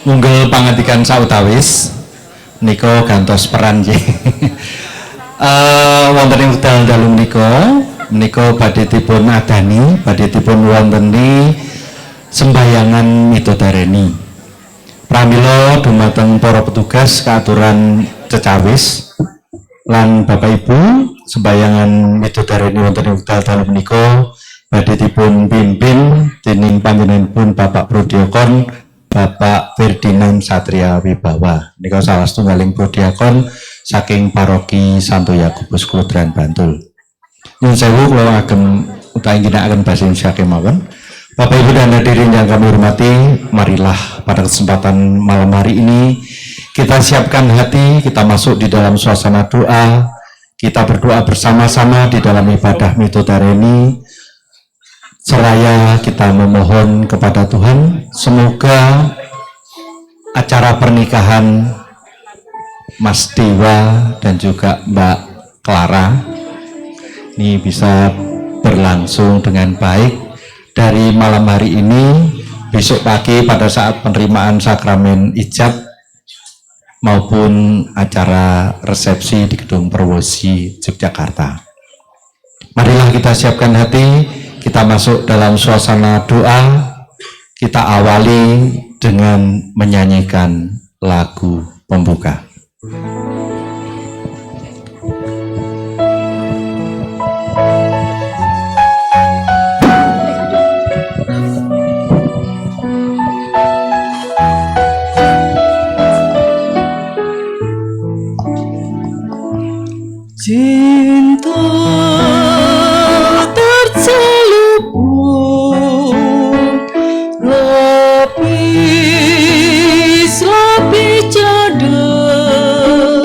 Munggul pangandikan sautawis niko gantos peran nggih. Wonten ing wekdal dalu menika badhe dipun adani, badhe dipun wonteni sembayangan midodareni. Pramila dumateng para petugas keaturan cecawis lan Bapak Ibu sembayangan midodareni wonten ing wekdal dalu menika badhe dipun pimpin dening panjenenganipun Bapak Prodiakon Bapak Ferdinand Satria Wibawa. Nika salah setunggaling prodiakon saking paroki Santo Yakobus Kludran Bantul. Nyuwun sewu kula ageng utawi ginakaken basa Indonesia kemawon. Bapak Ibu dan hadirin yang kami hormati, marilah pada kesempatan malam hari ini kita siapkan hati, kita masuk di dalam suasana doa, kita berdoa bersama-sama di dalam ibadah midodareni. Seraya kita memohon kepada Tuhan, semoga acara pernikahan Mas Dewa dan juga Mbak Clara ini bisa berlangsung dengan baik dari malam hari ini, besok pagi pada saat penerimaan sakramen ijab maupun acara resepsi di Gedung Perwosi Yogyakarta. Marilah kita siapkan hati, kita masuk dalam suasana doa, kita awali dengan menyanyikan lagu pembuka. Cinta terselubung lapis-lapis cadar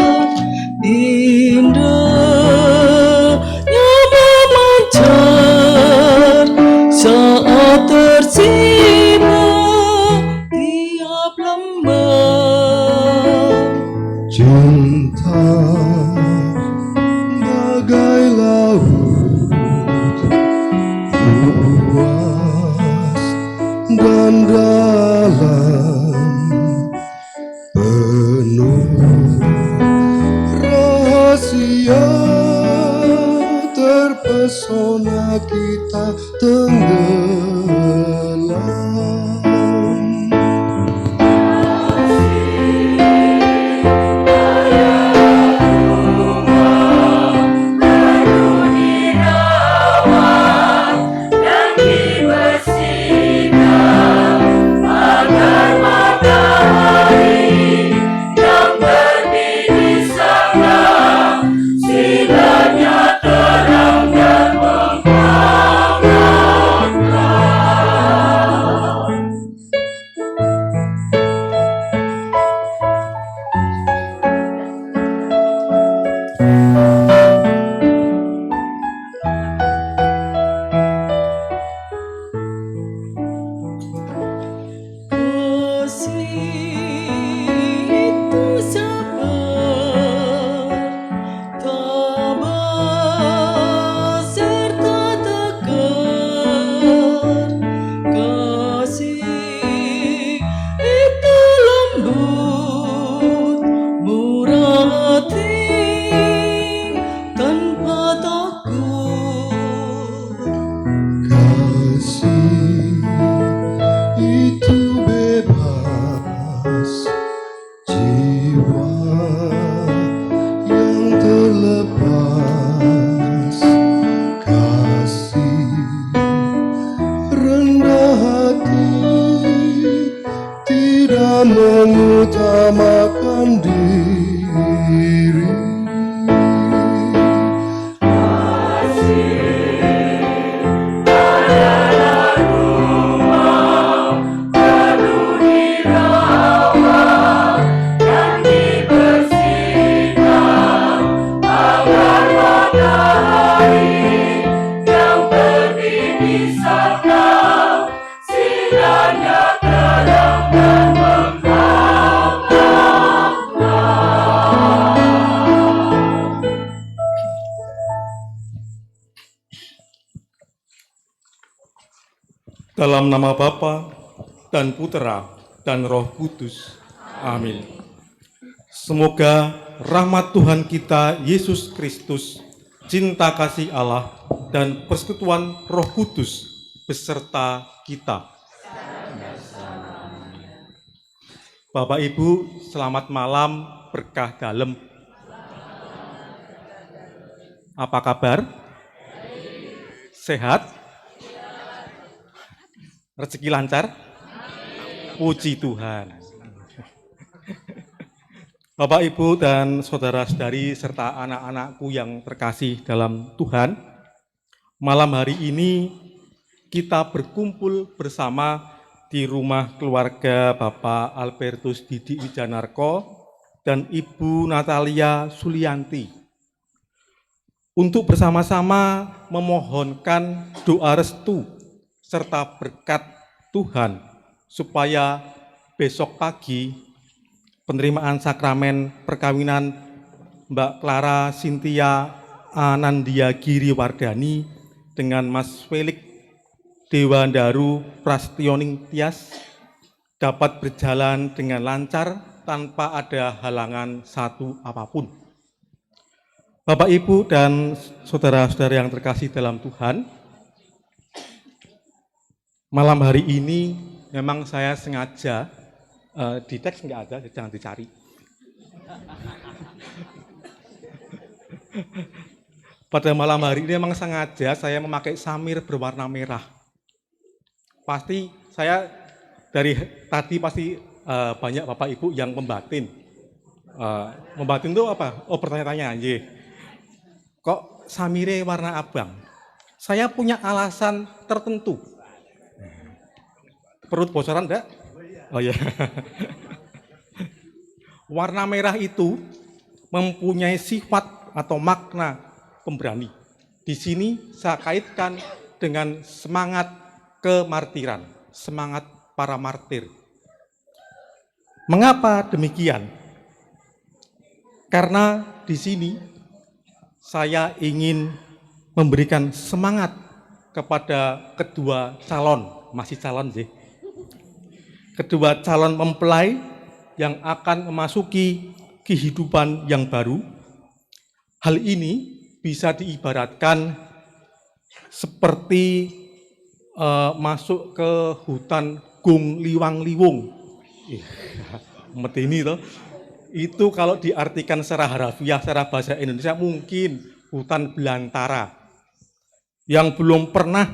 indahnya memancar saat tersimak tiap lembah. Cinta bagai laut luas dan dalam, penuh rahasia, terpesona kita tenggelam. Mengutamakan diri. Dalam nama Bapa dan Putera dan Roh Kudus. Amin. Semoga rahmat Tuhan kita Yesus Kristus, cinta kasih Allah, dan persekutuan Roh Kudus beserta kita. Bapak Ibu, selamat malam, berkah dalam. Apa kabar? Sehat? Rezeki lancar? Puji Tuhan. Bapak, Ibu, dan saudara-saudari serta anak-anakku yang terkasih dalam Tuhan, malam hari ini kita berkumpul bersama di rumah keluarga Bapak Albertus Didi Wijanarko dan Ibu Natalia Sulianti untuk bersama-sama memohonkan doa restu serta berkat Tuhan supaya besok pagi penerimaan sakramen perkawinan Mbak Clara Cynthia Anandia Giriwardani dengan Mas Felix Dewandaru Prastioning Tias dapat berjalan dengan lancar tanpa ada halangan satu apapun. Bapak, Ibu, dan saudara-saudara yang terkasih dalam Tuhan, malam hari ini memang saya sengaja, di teks nggak ada, jangan dicari. Pada malam hari ini memang sengaja saya memakai samir berwarna merah. Pasti saya dari tadi pasti banyak Bapak Ibu yang membatin. Membatin itu apa? Oh, bertanya-tanya, kok samire warna abang? Saya punya alasan tertentu. Perut bocoran enggak? Oh ya. Warna merah itu mempunyai sifat atau makna pemberani. Di sini saya kaitkan dengan semangat kemartiran, semangat para martir. Mengapa demikian? Karena di sini saya ingin memberikan semangat kepada kedua calon, masih calon sih, kedua calon mempelai yang akan memasuki kehidupan yang baru. Hal ini bisa diibaratkan seperti masuk ke hutan gung liwang liwung. Metini toh. Itu kalau diartikan secara harafiah, secara bahasa Indonesia mungkin hutan belantara yang belum pernah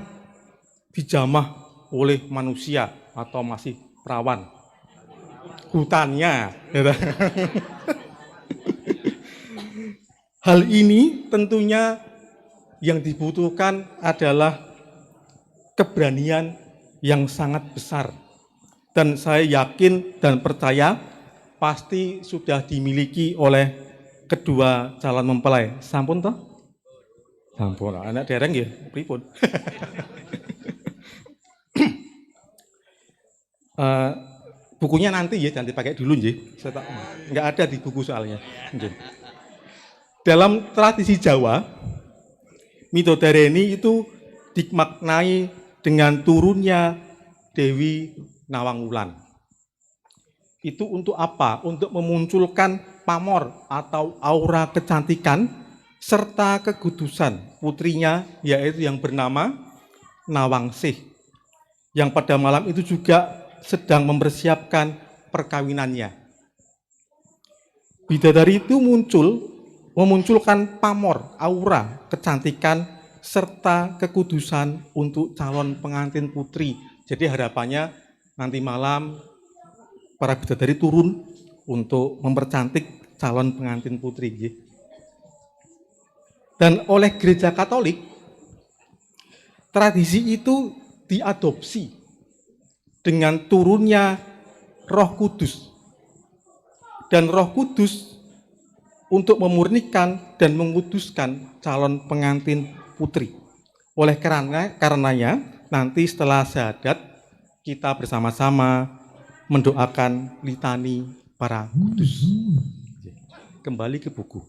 dijamah oleh manusia atau masih perawan. Hutannya. Hal ini tentunya yang dibutuhkan adalah keberanian yang sangat besar. Dan saya yakin dan percaya pasti sudah dimiliki oleh kedua calon mempelai. Sampun toh? Sampun, anak dereng ya, pripun. Bukunya nanti ya, jangan dipakai dulu ya. Nggak ada di buku soalnya. Dalam tradisi Jawa, Midodareni itu dimaknai dengan turunnya Dewi Nawangwulan. Itu untuk apa? Untuk memunculkan pamor atau aura kecantikan serta kekudusan putrinya, yaitu yang bernama Nawangsih, yang pada malam itu juga sedang mempersiapkan perkawinannya. Bidadari itu memunculkan pamor, aura kecantikan serta kekudusan untuk calon pengantin putri. Jadi harapannya nanti malam para bidadari turun untuk mempercantik calon pengantin putri. Dan oleh Gereja Katolik, tradisi itu diadopsi dengan turunnya Roh Kudus. Dan Roh Kudus untuk memurnikan dan menguduskan calon pengantin putri. Oleh karenanya nanti setelah syahadat kita bersama-sama mendoakan litani para kudus. Kembali ke buku.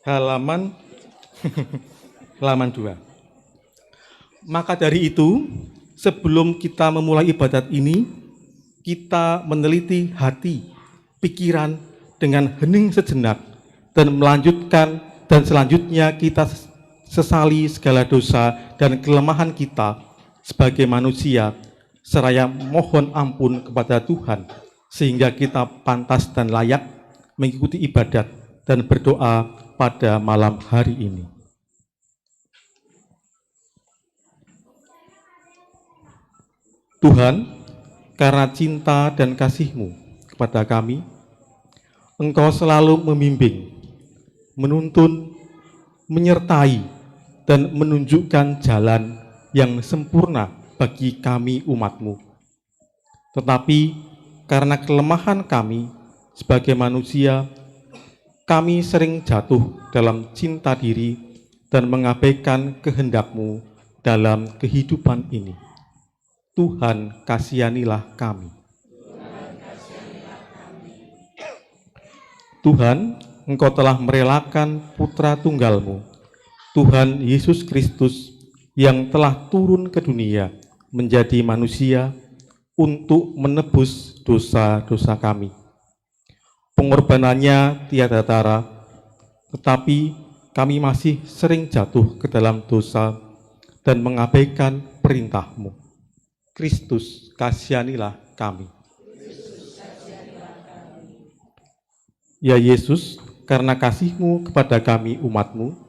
Halaman 2. Maka dari itu sebelum kita memulai ibadat ini, kita meneliti hati, pikiran dengan hening sejenak dan melanjutkan dan selanjutnya kita sesali segala dosa dan kelemahan kita sebagai manusia, seraya mohon ampun kepada Tuhan sehingga kita pantas dan layak mengikuti ibadat dan berdoa pada malam hari ini. Tuhan, karena cinta dan kasih-Mu kepada kami, Engkau selalu membimbing, menuntun, menyertai, dan menunjukkan jalan yang sempurna bagi kami umat-Mu. Tetapi karena kelemahan kami sebagai manusia, kami sering jatuh dalam cinta diri dan mengabaikan kehendak-Mu dalam kehidupan ini. Tuhan, kasihanilah kami. Tuhan, Engkau telah merelakan putra tunggal-Mu, Tuhan Yesus Kristus, yang telah turun ke dunia menjadi manusia untuk menebus dosa-dosa kami. Pengorbanannya tiada tara, tetapi kami masih sering jatuh ke dalam dosa dan mengabaikan perintah-Mu. Kristus, kasihanilah kami. Ya Yesus, karena kasih-Mu kepada kami umat-Mu,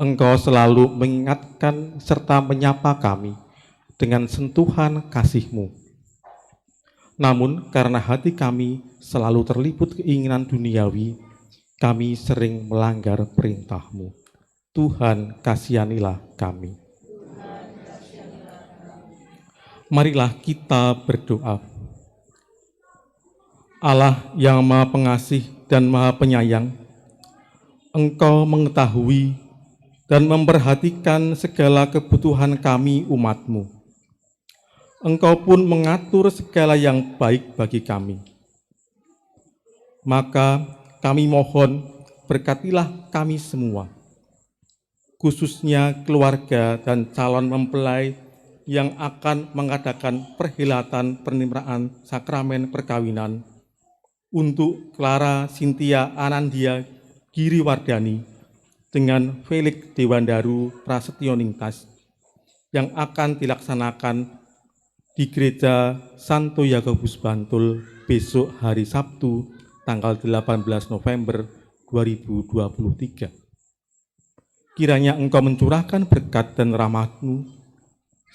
Engkau selalu mengingatkan serta menyapa kami dengan sentuhan kasih-Mu. Namun karena hati kami selalu terlibat keinginan duniawi, kami sering melanggar perintah-Mu. Tuhan, kasihanilah kami. Marilah kita berdoa. Allah yang Maha Pengasih dan Maha Penyayang, Engkau mengetahui dan memperhatikan segala kebutuhan kami umat-Mu. Engkau pun mengatur segala yang baik bagi kami. Maka kami mohon, berkatilah kami semua, khususnya keluarga dan calon mempelai yang akan mengadakan perhelatan penerimaan sakramen perkawinan untuk Clara Cynthia Anandia Giriwardani dengan Felix Dewandaru Prasetyo Ningtyas yang akan dilaksanakan di Gereja Santo Yakobus Bantul besok hari Sabtu tanggal 18 November 2023. Kiranya Engkau mencurahkan berkat dan rahmat-Mu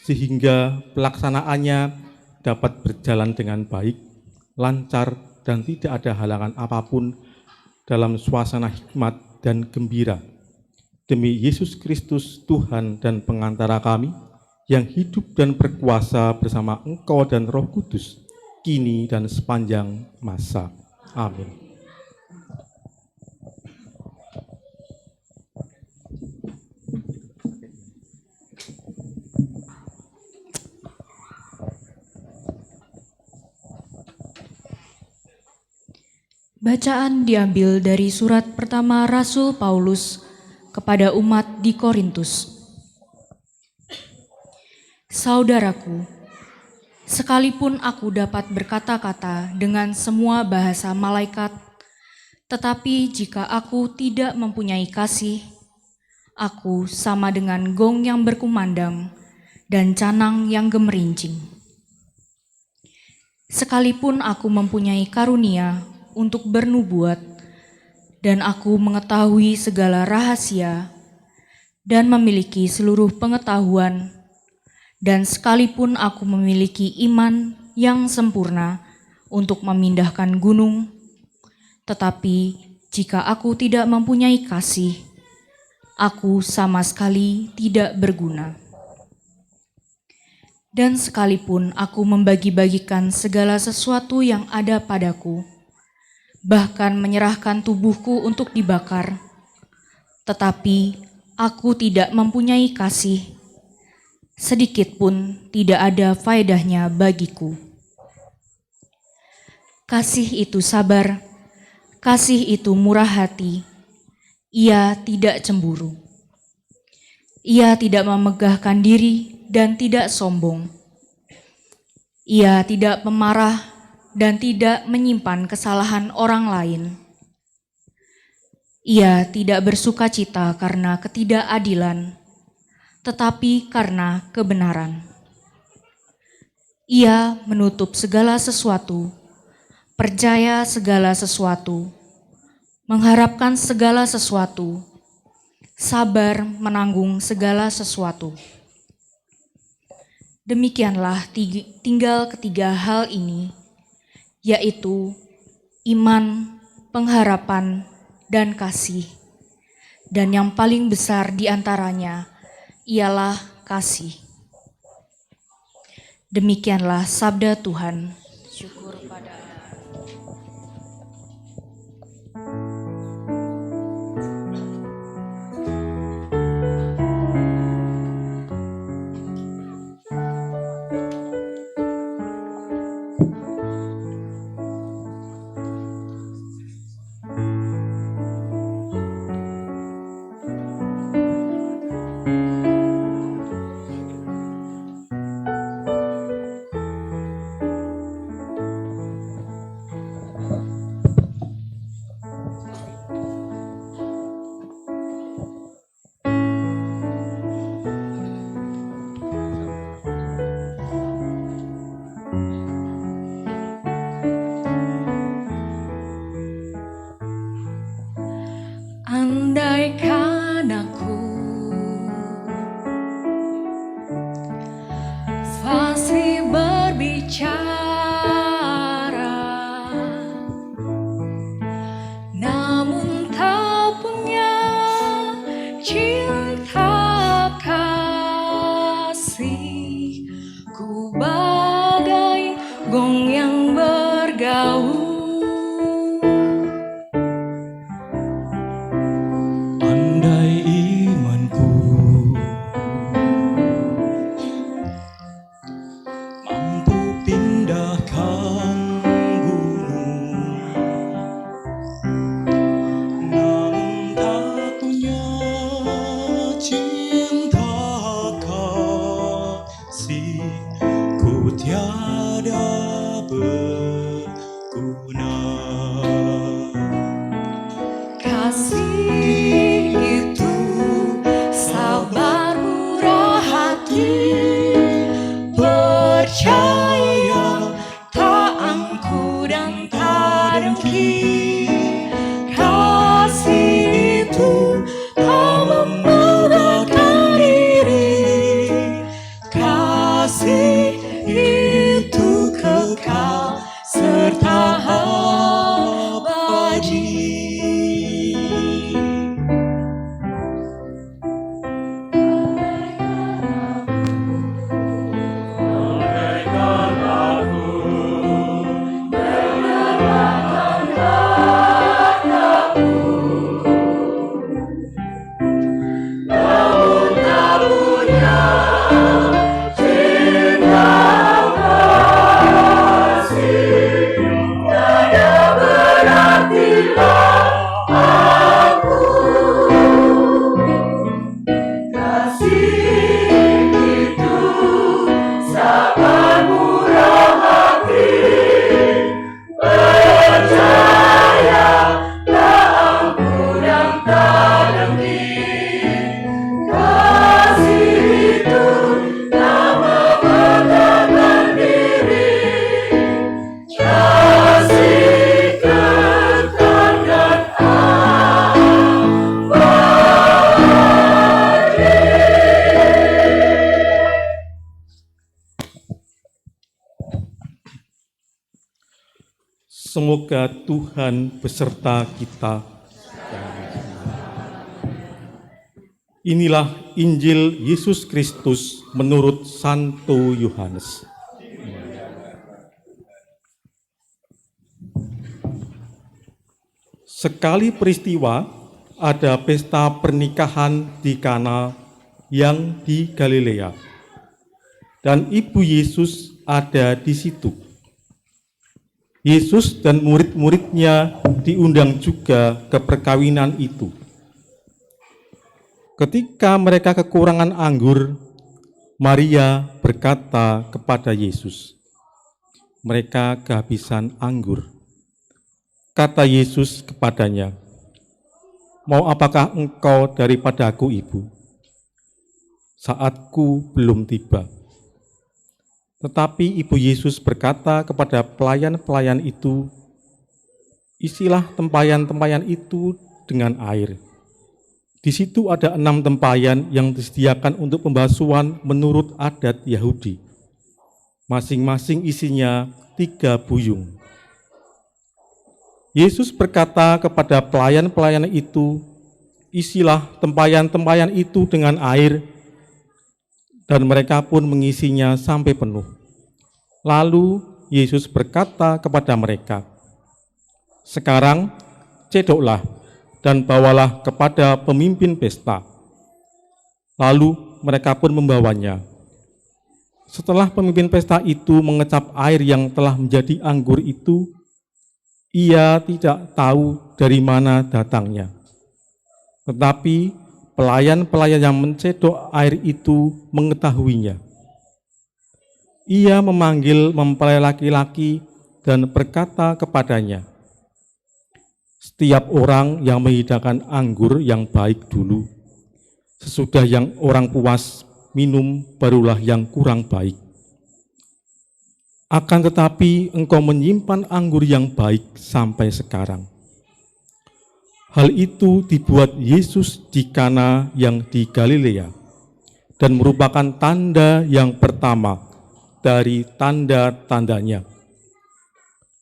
sehingga pelaksanaannya dapat berjalan dengan baik, lancar, dan tidak ada halangan apapun dalam suasana hikmat dan gembira. Demi Yesus Kristus, Tuhan dan pengantara kami, yang hidup dan berkuasa bersama Engkau dan Roh Kudus, kini dan sepanjang masa. Amin. Bacaan diambil dari surat pertama Rasul Paulus kepada umat di Korintus. Saudaraku, sekalipun aku dapat berkata-kata dengan semua bahasa malaikat, tetapi jika aku tidak mempunyai kasih, aku sama dengan gong yang berkumandang dan canang yang gemerincing. Sekalipun aku mempunyai karunia untuk bernubuat, dan aku mengetahui segala rahasia, dan memiliki seluruh pengetahuan, dan sekalipun aku memiliki iman yang sempurna untuk memindahkan gunung, tetapi jika aku tidak mempunyai kasih, aku sama sekali tidak berguna. Dan sekalipun aku membagi-bagikan segala sesuatu yang ada padaku, bahkan menyerahkan tubuhku untuk dibakar, tetapi aku tidak mempunyai kasih, sedikit pun tidak ada faedahnya bagiku. Kasih itu sabar, kasih itu murah hati, ia tidak cemburu. Ia tidak memegahkan diri dan tidak sombong. Ia tidak pemarah dan tidak menyimpan kesalahan orang lain. Ia tidak bersukacita karena ketidakadilan, tetapi karena kebenaran. Ia menutup segala sesuatu, percaya segala sesuatu, mengharapkan segala sesuatu, sabar menanggung segala sesuatu. Demikianlah tinggal ketiga hal ini, yaitu iman, pengharapan, dan kasih. Dan yang paling besar di antaranya ialah kasih. Demikianlah sabda Tuhan. Syukur pada Allah. Andaikan aku fasih berbicara, namun tak punya cinta kasih, ku bagai gong yang bergaul. Andai imanku mampu pindahkan gunung, namun tak punya cinta kasih, ku tiada berguna. Kasih itu sabar murah hati, percaya tak angkuh dan tak dengki. Kasih itu tak membanggakan diri, kasih itu kekal serta abadi. Semoga Tuhan beserta kita. Inilah Injil Yesus Kristus menurut Santo Yohanes. Sekali peristiwa, ada pesta pernikahan di Kana yang di Galilea, dan ibu Yesus ada di situ. Yesus dan murid-muridnya diundang juga ke perkawinan itu. Ketika mereka kekurangan anggur, Maria berkata kepada Yesus, mereka kehabisan anggur. Kata Yesus kepadanya, "Mau apakah engkau daripadaku, Ibu? Saatku belum tiba." Tetapi Ibu Yesus berkata kepada pelayan-pelayan itu, "Isilah tempayan-tempayan itu dengan air." Di situ ada 6 tempayan yang disediakan untuk pembasuhan menurut adat Yahudi. Masing-masing isinya 3 buyung. Yesus berkata kepada pelayan-pelayan itu, "Isilah tempayan-tempayan itu dengan air," dan mereka pun mengisinya sampai penuh. Lalu Yesus berkata kepada mereka, "Sekarang cedoklah dan bawalah kepada pemimpin pesta." Lalu mereka pun membawanya. Setelah pemimpin pesta itu mengecap air yang telah menjadi anggur itu, ia tidak tahu dari mana datangnya. Tetapi pelayan-pelayan yang mencedok air itu mengetahuinya. Ia memanggil mempelai laki-laki dan berkata kepadanya, "Setiap orang yang menghidangkan anggur yang baik dulu. Sesudah yang orang puas minum, barulah yang kurang baik. Akan tetapi engkau menyimpan anggur yang baik sampai sekarang." Hal itu dibuat Yesus di Kana yang di Galilea dan merupakan tanda yang pertama dari tanda-tandanya.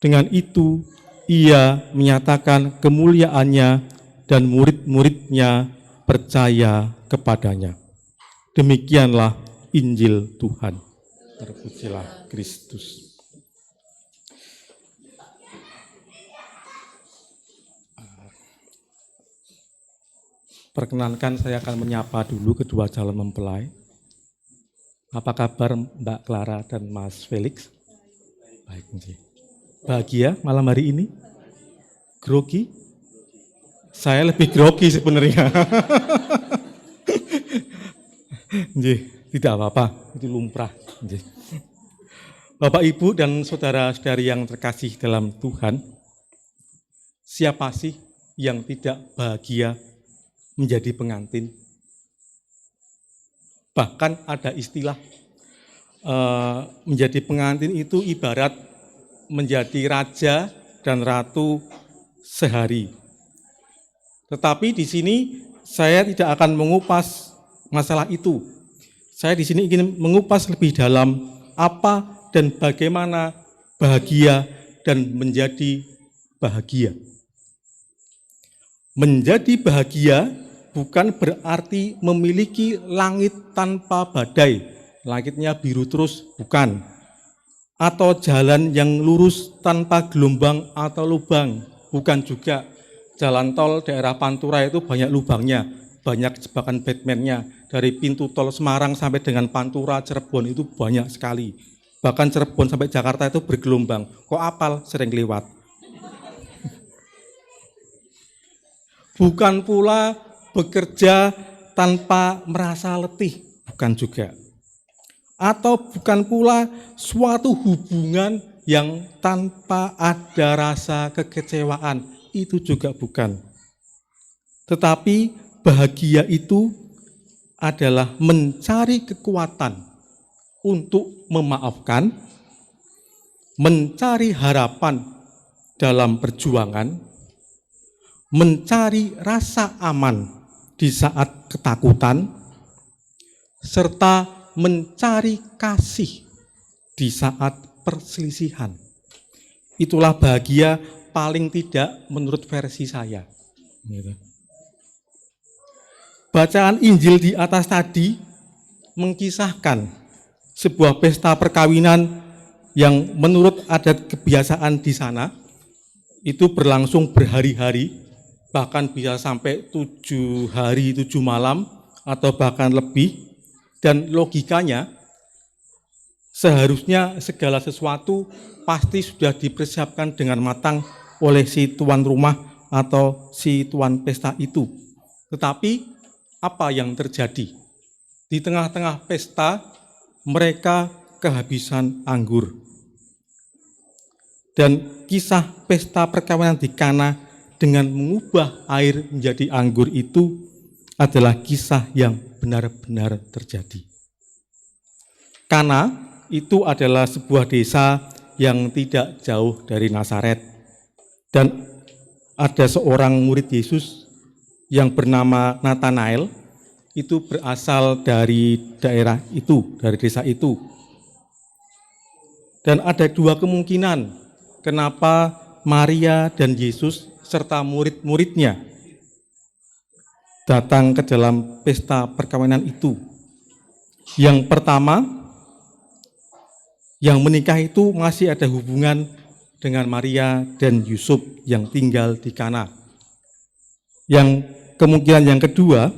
Dengan itu, ia menyatakan kemuliaannya dan murid-muridnya percaya kepadanya. Demikianlah Injil Tuhan. Terpujilah Kristus. Perkenankan saya akan menyapa dulu kedua calon mempelai. Apa kabar Mbak Clara dan Mas Felix? Baik, bahagia malam hari ini? Grogi? Saya lebih grogi sebenarnya. Tidak apa-apa, itu lumrah. Bapak, Ibu, dan saudara-saudari yang terkasih dalam Tuhan, siapa sih yang tidak bahagia menjadi pengantin? Bahkan ada istilah menjadi pengantin itu ibarat menjadi raja dan ratu sehari. Tetapi di sini saya tidak akan mengupas masalah itu. Saya di sini ingin mengupas lebih dalam apa dan bagaimana bahagia dan menjadi bahagia. Menjadi bahagia bukan berarti memiliki langit tanpa badai, langitnya biru terus, bukan. Atau jalan yang lurus tanpa gelombang atau lubang, bukan juga. Jalan tol daerah Pantura itu banyak lubangnya, banyak jebakan Batman-nya. Dari pintu tol Semarang sampai dengan Pantura, Cirebon itu banyak sekali. Bahkan Cirebon sampai Jakarta itu bergelombang. Kok apal, sering lewat. Bukan pula bekerja tanpa merasa letih, bukan juga. Atau bukan pula suatu hubungan yang tanpa ada rasa kekecewaan, itu juga bukan. Tetapi bahagia itu adalah mencari kekuatan untuk memaafkan, mencari harapan dalam perjuangan, mencari rasa aman di saat ketakutan, serta mencari kasih di saat perselisihan. Itulah bahagia paling tidak menurut versi saya. Bacaan Injil di atas tadi mengkisahkan sebuah pesta perkawinan yang menurut adat kebiasaan di sana itu berlangsung berhari-hari, bahkan bisa sampai 7 hari 7 malam atau bahkan lebih. Dan logikanya seharusnya segala sesuatu pasti sudah dipersiapkan dengan matang oleh si tuan rumah atau si tuan pesta itu. Tetapi apa yang terjadi? Di tengah-tengah pesta mereka kehabisan anggur. Dan kisah pesta perkawinan di Kana dengan mengubah air menjadi anggur itu adalah kisah yang benar-benar terjadi. Kana itu adalah sebuah desa yang tidak jauh dari Nazaret. Dan ada seorang murid Yesus yang bernama Nathanael, itu berasal dari daerah itu, dari desa itu. Dan ada dua kemungkinan kenapa Maria dan Yesus serta murid-muridnya datang ke dalam pesta perkawinan itu. Yang pertama, yang menikah itu masih ada hubungan dengan Maria dan Yusuf yang tinggal di Kana. Yang kemungkinan yang kedua,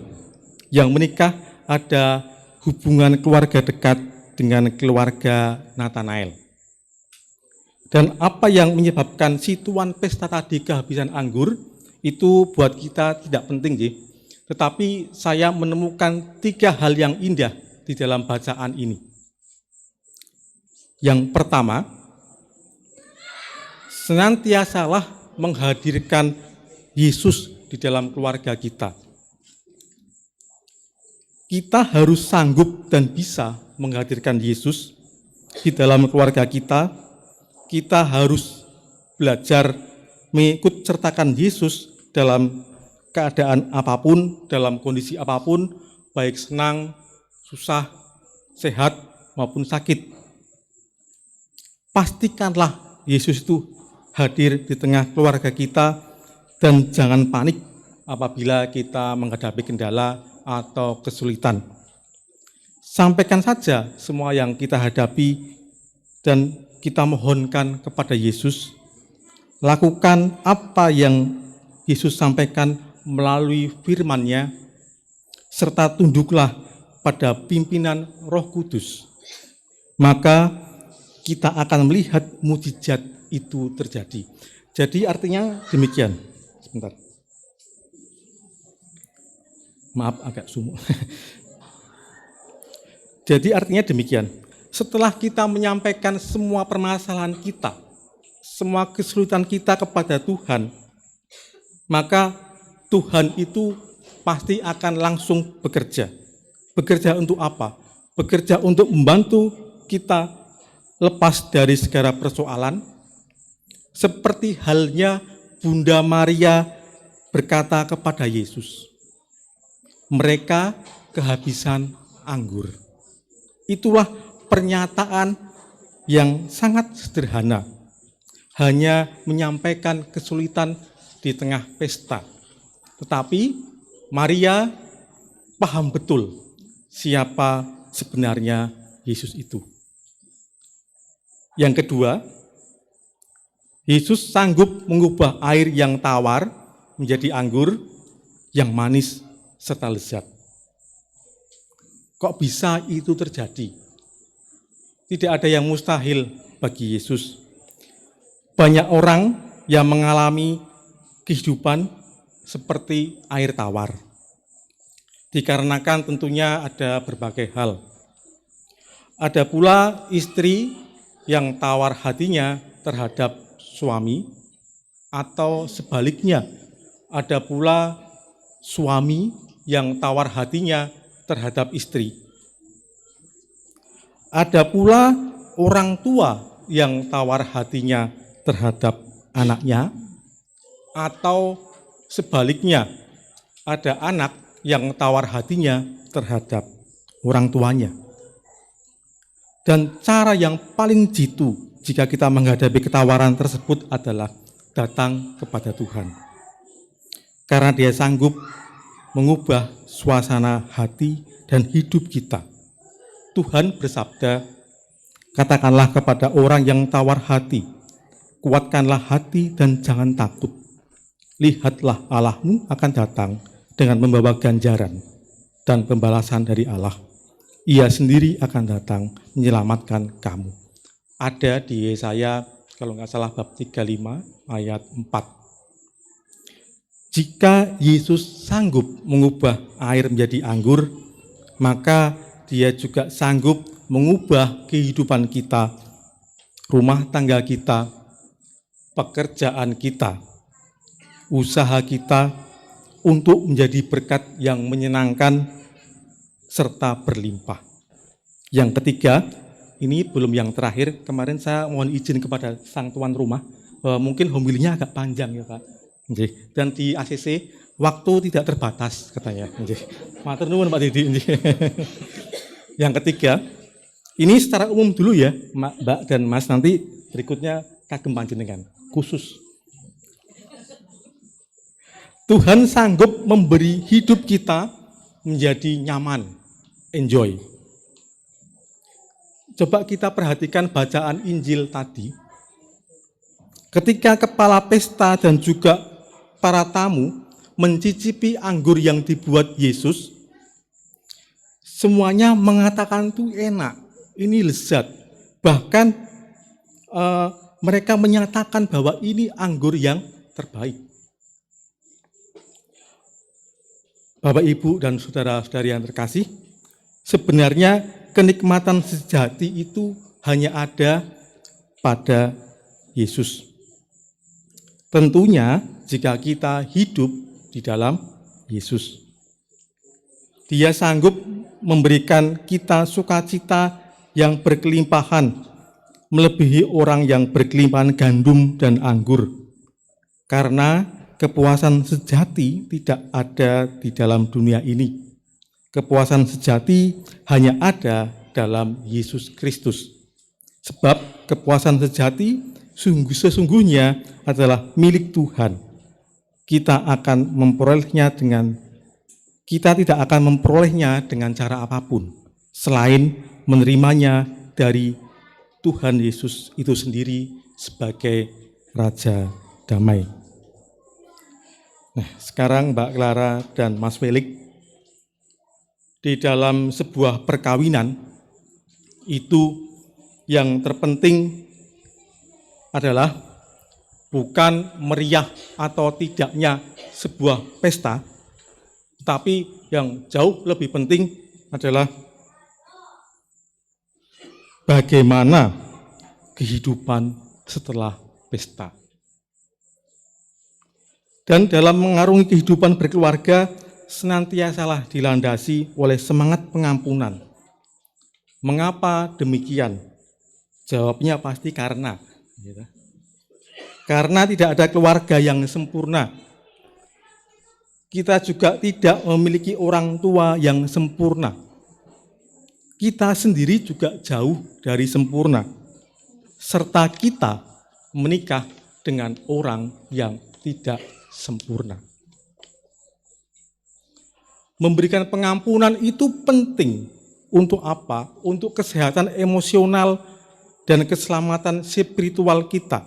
yang menikah ada hubungan keluarga dekat dengan keluarga Nathanael. Dan apa yang menyebabkan si tuan pesta tadi kehabisan anggur, itu buat kita tidak penting sih. Tetapi saya menemukan 3 hal yang indah di dalam bacaan ini. Yang pertama, senantiasalah menghadirkan Yesus di dalam keluarga kita. Kita harus sanggup dan bisa menghadirkan Yesus di dalam keluarga kita. Kita harus belajar mengikut sertakan Yesus dalam keadaan apapun, dalam kondisi apapun, baik senang, susah, sehat, maupun sakit. Pastikanlah Yesus itu hadir di tengah keluarga kita dan jangan panik apabila kita menghadapi kendala atau kesulitan. Sampaikan saja semua yang kita hadapi dan kita mohonkan kepada Yesus. Lakukan apa yang Yesus sampaikan melalui firman-Nya, serta tunduklah pada pimpinan Roh Kudus. Maka kita akan melihat mukjizat itu terjadi. Jadi artinya demikian. Sebentar. Maaf agak sumuk. Jadi artinya demikian. Setelah kita menyampaikan semua permasalahan kita, semua kesulitan kita kepada Tuhan, maka Tuhan itu pasti akan langsung bekerja. Bekerja untuk apa? Bekerja untuk membantu kita lepas dari segala persoalan, seperti halnya Bunda Maria berkata kepada Yesus, mereka kehabisan anggur. Itulah pernyataan yang sangat sederhana, hanya menyampaikan kesulitan di tengah pesta. Tetapi Maria paham betul siapa sebenarnya Yesus itu. Yang kedua, Yesus sanggup mengubah air yang tawar menjadi anggur yang manis serta lezat. Kok bisa itu terjadi? Tidak ada yang mustahil bagi Yesus. Banyak orang yang mengalami kehidupan seperti air tawar. Dikarenakan tentunya ada berbagai hal. Ada pula istri yang tawar hatinya terhadap suami, atau sebaliknya, ada pula suami yang tawar hatinya terhadap istri. Ada pula orang tua yang tawar hatinya terhadap anaknya, atau sebaliknya, ada anak yang tawar hatinya terhadap orang tuanya. Dan cara yang paling jitu jika kita menghadapi ketawaran tersebut adalah datang kepada Tuhan. Karena Dia sanggup mengubah suasana hati dan hidup kita. Tuhan bersabda, katakanlah kepada orang yang tawar hati, kuatkanlah hati dan jangan takut. Lihatlah Allahmu akan datang dengan membawa ganjaran dan pembalasan dari Allah. Ia sendiri akan datang menyelamatkan kamu. Ada di Yesaya, kalau nggak salah bab 35 ayat 4. Jika Yesus sanggup mengubah air menjadi anggur, maka Dia juga sanggup mengubah kehidupan kita, rumah tangga kita, pekerjaan kita, usaha kita untuk menjadi berkat yang menyenangkan serta berlimpah. Yang ketiga, ini belum yang terakhir, kemarin saya mohon izin kepada sang tuan rumah, mungkin homilinya agak panjang ya Pak. Dan di ACC, waktu tidak terbatas katanya. Matur nuwun Pak Didi. Yang ketiga, ini secara umum dulu ya Mbak dan Mas, nanti berikutnya kagem panjenengan, khusus. Tuhan sanggup memberi hidup kita menjadi nyaman, enjoy. Coba kita perhatikan bacaan Injil tadi. Ketika kepala pesta dan juga para tamu mencicipi anggur yang dibuat Yesus, semuanya mengatakan itu enak, ini lezat. Bahkan mereka menyatakan bahwa ini anggur yang terbaik. Bapak, Ibu, dan saudara-saudari yang terkasih, sebenarnya kenikmatan sejati itu hanya ada pada Yesus. Tentunya jika kita hidup di dalam Yesus. Dia sanggup memberikan kita sukacita yang berkelimpahan, melebihi orang yang berkelimpahan gandum dan anggur. Karena kepuasan sejati tidak ada di dalam dunia ini. Kepuasan sejati hanya ada dalam Yesus Kristus. Sebab kepuasan sejati sesungguhnya adalah milik Tuhan. Kita tidak akan memperolehnya dengan cara apapun selain menerimanya dari Tuhan Yesus itu sendiri sebagai Raja Damai. Nah, sekarang Mbak Clara dan Mas Felix, di dalam sebuah perkawinan itu yang terpenting adalah bukan meriah atau tidaknya sebuah pesta, tapi yang jauh lebih penting adalah bagaimana kehidupan setelah pesta. Dan dalam mengarungi kehidupan berkeluarga, senantiasalah dilandasi oleh semangat pengampunan. Mengapa demikian? Jawabnya pasti karena. Karena tidak ada keluarga yang sempurna. Kita juga tidak memiliki orang tua yang sempurna. Kita sendiri juga jauh dari sempurna. Serta kita menikah dengan orang yang tidak sempurna. Memberikan pengampunan itu penting. Untuk apa? Untuk kesehatan emosional dan keselamatan spiritual kita.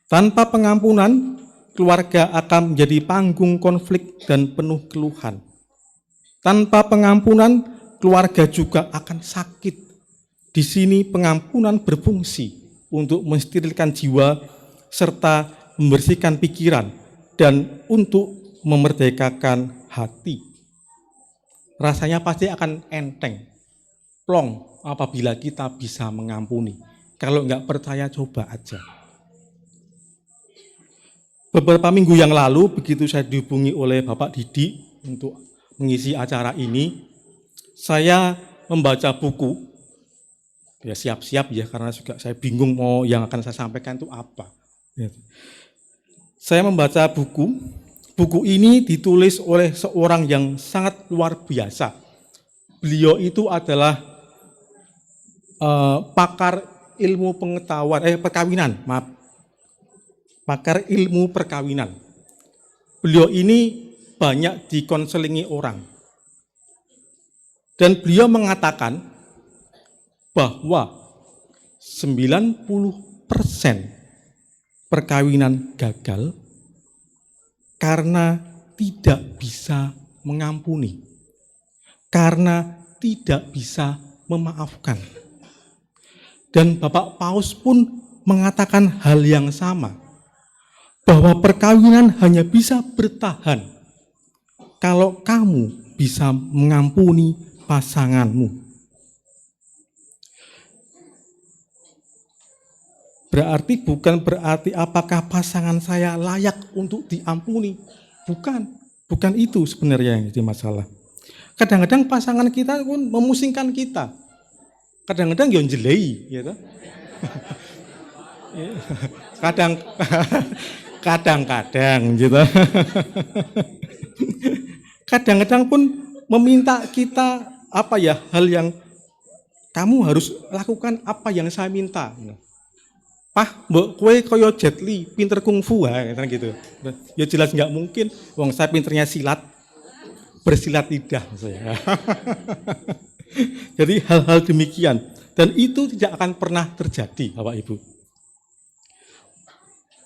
Tanpa pengampunan, keluarga akan menjadi panggung konflik dan penuh keluhan. Tanpa pengampunan, keluarga juga akan sakit. Di sini pengampunan berfungsi untuk mensterilkan jiwa serta membersihkan pikiran dan untuk memerdekakan hati. Rasanya pasti akan enteng, plong apabila kita bisa mengampuni. Kalau enggak percaya, coba aja. Beberapa minggu yang lalu, begitu saya dihubungi oleh Bapak Didi untuk mengisi acara ini, saya membaca buku, ya siap-siap ya, karena juga saya bingung mau yang akan saya sampaikan itu apa. Saya membaca buku ini ditulis oleh seorang yang sangat luar biasa. Beliau itu adalah pakar ilmu perkawinan, pakar ilmu perkawinan. Beliau ini banyak dikonselingi orang. Dan beliau mengatakan bahwa 90% perkawinan gagal karena tidak bisa mengampuni, karena tidak bisa memaafkan. Dan Bapak Paus pun mengatakan hal yang sama, bahwa perkawinan hanya bisa bertahan kalau kamu bisa mengampuni pasanganmu. bukan berarti apakah pasangan saya layak untuk diampuni. Bukan itu sebenarnya yang jadi masalah. Kadang-kadang pasangan kita pun memusingkan kita. Kadang-kadang yang jelei, gitu. Kadang-kadang gitu. Kadang-kadang pun meminta kita hal yang kamu harus lakukan apa yang saya minta. Pah, mbok kowe kaya Jet Li, pinter kungfu gitu. Ya jelas nggak mungkin, wong saya pinternya silat, bersilat lidah saya. Jadi hal-hal demikian, dan itu tidak akan pernah terjadi, Bapak Ibu.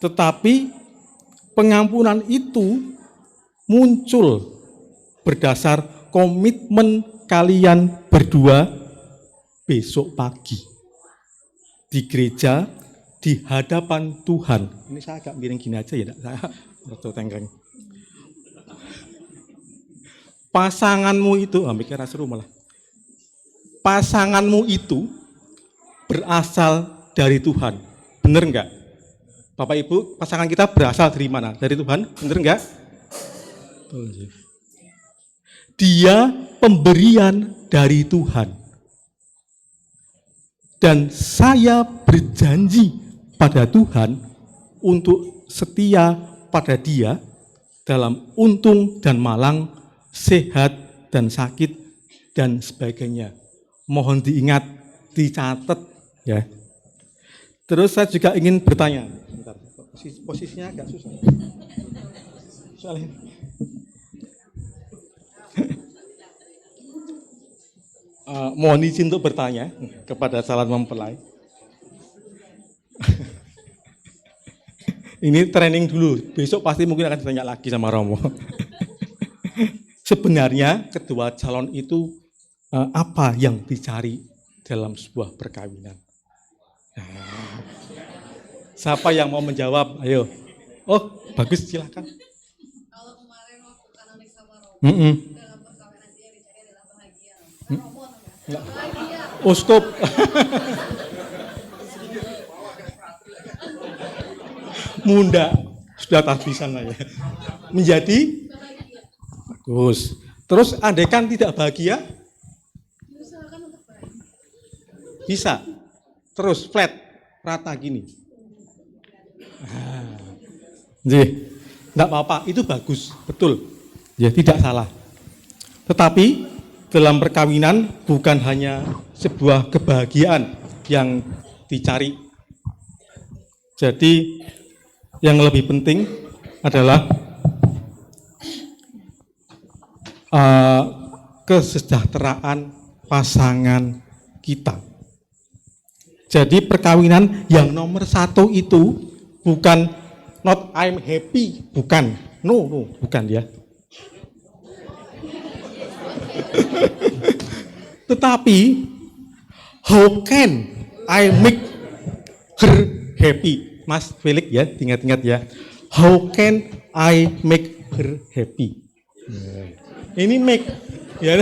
Tetapi pengampunan itu muncul berdasar komitmen kalian berdua besok pagi di gereja, di hadapan Tuhan. Ini saya agak miring gini aja ya, saya rada tengkreng. Pasanganmu itu, mikir seru malah. Pasanganmu itu berasal dari Tuhan. Benar enggak? Bapak Ibu, pasangan kita berasal dari mana? Dari Tuhan, benar enggak? Dia pemberian dari Tuhan. Dan saya berjanji pada Tuhan untuk setia pada Dia dalam untung dan malang, sehat dan sakit dan sebagainya. Mohon diingat, dicatat ya. Terus saya juga ingin bertanya. Bentar, posisinya agak susah. Soalnya mohon izin untuk bertanya kepada calon mempelai. Ini training dulu, besok pasti mungkin akan ditanya lagi sama Romo. Sebenarnya kedua calon itu apa yang dicari dalam sebuah perkawinan? Nah, siapa yang mau menjawab? Ayo. Oh, bagus, silakan. Kalau kemarin waktu kanonik sama Romo, dalam perkawinan dia dicari adalah bahagia. Romo atau enggak? Bahagia. Uskup. Munda sudah tahbisan lah ya. Menjadi bagus. Terus andaikan tidak bahagia? Diusahakan untuk baik. Bisa. Terus flat, rata gini. Jadi, enggak apa-apa, itu bagus, betul. Ya, tidak salah. Tetapi dalam perkawinan bukan hanya sebuah kebahagiaan yang dicari. Jadi yang lebih penting adalah kesejahteraan pasangan kita. Jadi perkawinan yang nomor satu itu bukan not I'm happy, bukan. No, bukan ya. Tetapi how can I make her happy? Mas Felix ya, ingat-ingat ya. How can I make her happy? Ini make ya.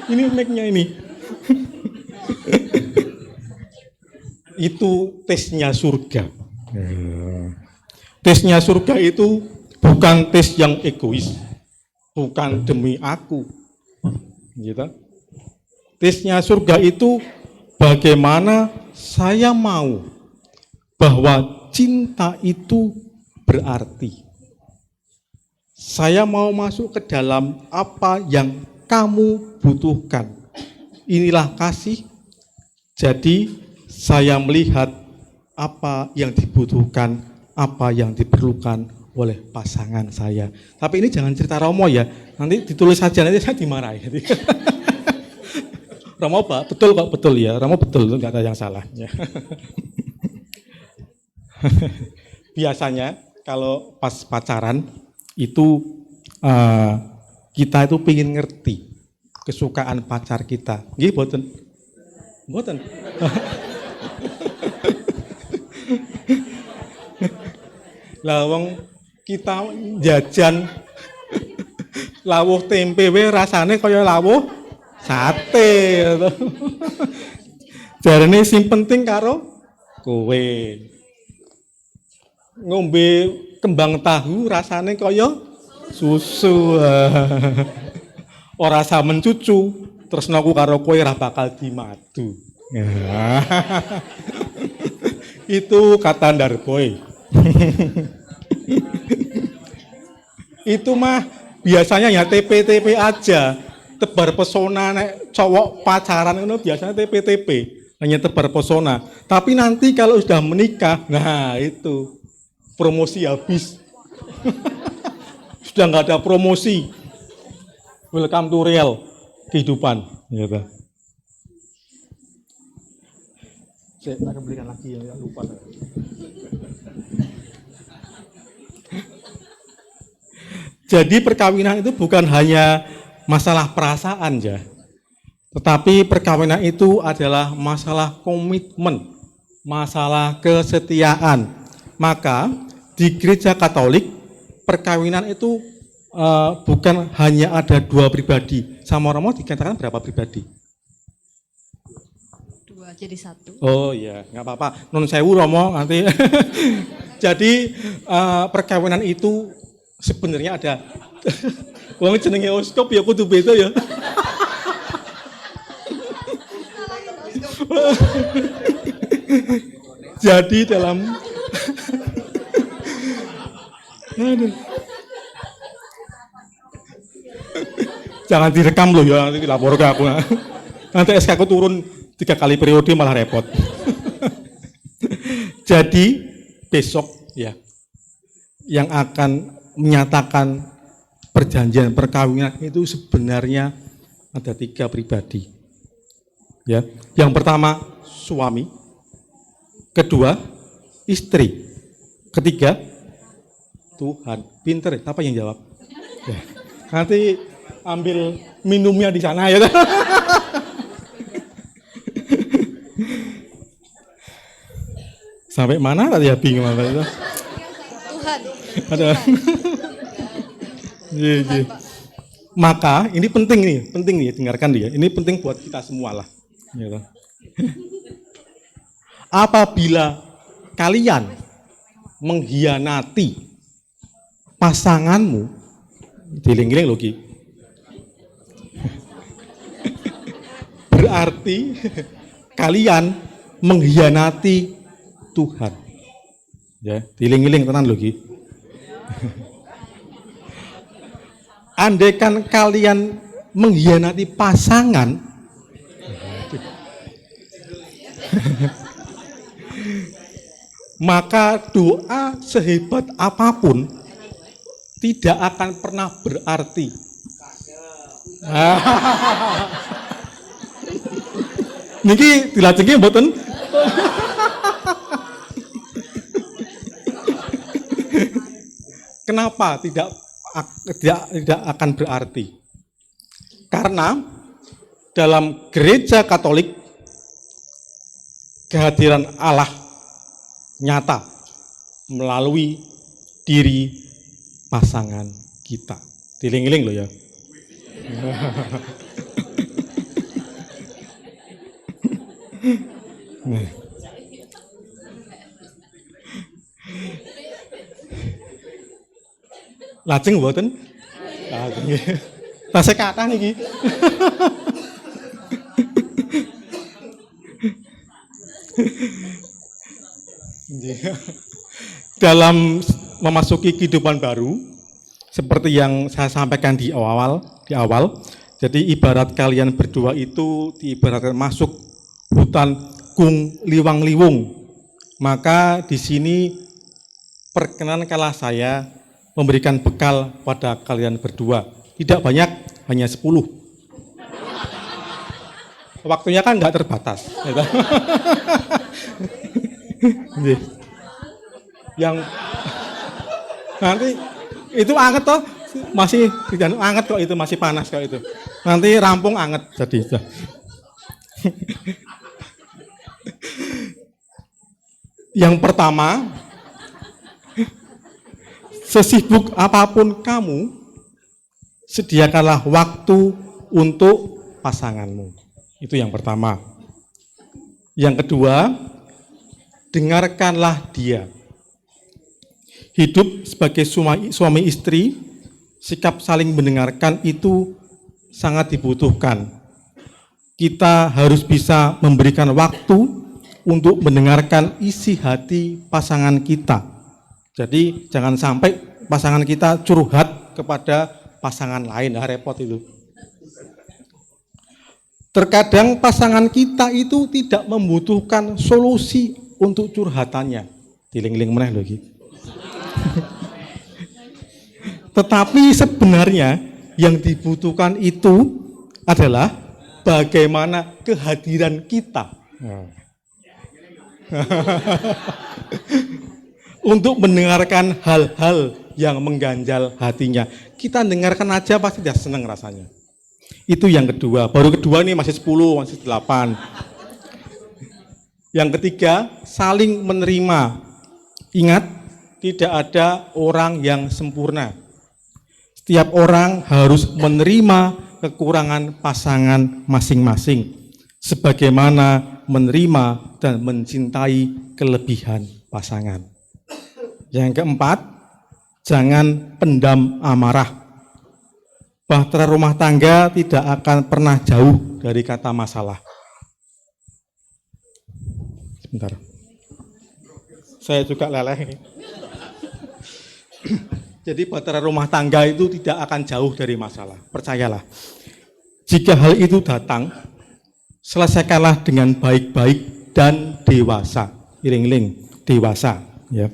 Ini make-nya ini. Itu tesnya surga. Tesnya surga itu bukan tes yang egois. Bukan demi aku. Gitu. Tesnya surga itu bagaimana saya mau bahwa cinta itu berarti. Saya mau masuk ke dalam apa yang kamu butuhkan. Inilah kasih. Jadi saya melihat apa yang dibutuhkan, apa yang diperlukan oleh pasangan saya. Tapi ini jangan cerita Romo ya. Nanti ditulis saja, nanti saya dimarahi. Romo Pak, betul kok, betul ya. Romo betul, enggak ada yang salah. Ya. Biasanya kalau pas pacaran itu kita itu pengen ngerti kesukaan pacar kita. Nggih, mboten? Mboten. Lah wong kita jajan lawuh tempe we rasane kaya lawuh sate. Jarene sing penting karo Kowe ngombe kembang tahu rasane kaya susu. Ora samen cucu, tresnaku karo kowe ora bakal dimadu. Itu kata Ndarboy. Itu mah biasanya ya TP-TP aja. Tebar pesona nek cowok pacaran itu biasanya TP-TP, hanya tebar pesona. Tapi nanti kalau sudah menikah, nah itu promosi habis. Sudah nggak ada promosi. Welcome to real kehidupan. Gitu. Saya akan belikan lagi ya, lupa. Jadi perkawinan itu bukan hanya masalah perasaan ya, tetapi perkawinan itu adalah masalah komitmen, masalah kesetiaan. Maka di gereja Katolik perkawinan itu bukan hanya ada 2 pribadi. Sama Romo dikatakan berapa pribadi? 2 jadi 1. Oh iya, nggak apa-apa. Nun sewu Romo nanti. Jadi perkawinan itu sebenarnya ada. Wong jenenge oskop ya kudu beda ya. Jadi dalam jangan direkam loh ya, nanti lapor ke aku. Nanti SK aku turun 3 kali periode malah repot. Jadi besok ya yang akan menyatakan perjanjian perkawinan itu sebenarnya ada 3 pribadi. Ya, yang pertama suami, kedua istri, ketiga Tuhan. Pinter, apa yang jawab? Ya. Nanti ambil minumnya di sana ya. Sampai mana tadi ya bingung apa itu? Tuhan. Ada. Iya. Maka ini penting nih, dengarkan dia. Ini penting buat kita semua lah. Gitu. Apabila kalian mengkhianati pasanganmu, diling-giling loh Ki. Berarti kalian mengkhianati Tuhan. Ya, diling-giling tenan loh Ki. Andaikan kalian mengkhianati pasangan, maka doa sehebat apapun tidak akan pernah berarti. Niki dilajengke mboten? Kenapa tidak akan berarti? Karena dalam gereja Katolik kehadiran Allah nyata melalui diri pasangan kita. Diling-iling loh ya. Nah. Lajeng mboten? Lajeng. Tasih kathah niki. Dalam memasuki kehidupan baru, seperti yang saya sampaikan di awal, jadi ibarat kalian berdua itu diibaratkan masuk hutan gung liwang liwung. Maka di sini perkenankanlah saya memberikan bekal pada kalian berdua. Tidak banyak, hanya 10. Waktunya kan nggak terbatas. Yang nanti itu anget toh, masih anget kok, itu masih panas kok itu. Nanti rampung anget jadi. Yang pertama, sesibuk apapun kamu, sediakanlah waktu untuk pasanganmu. Itu yang pertama. Yang kedua, dengarkanlah dia. Hidup sebagai suami istri, sikap saling mendengarkan itu sangat dibutuhkan. Kita harus bisa memberikan waktu untuk mendengarkan isi hati pasangan kita. Jadi jangan sampai pasangan kita curhat kepada pasangan lain, repot itu. Terkadang pasangan kita itu tidak membutuhkan solusi untuk curhatannya. Diling-ling meneh lho iki. Tetapi sebenarnya yang dibutuhkan itu adalah bagaimana kehadiran kita untuk mendengarkan hal-hal yang mengganjal hatinya. Kita dengarkan aja pasti dia senang rasanya. Itu yang kedua. Baru kedua nih masih 10, masih 8. Yang ketiga, saling menerima. Ingat, tidak ada orang yang sempurna. Setiap orang harus menerima kekurangan pasangan masing-masing, sebagaimana menerima dan mencintai kelebihan pasangan. Yang keempat, jangan pendam amarah. Bahtera rumah tangga tidak akan pernah jauh dari kata masalah. Sebentar. Saya juga leleh. Jadi bahtera rumah tangga itu tidak akan jauh dari masalah. Percayalah. Jika hal itu datang, selesaikanlah dengan baik-baik dan dewasa. Iring-iring, dewasa. Ya.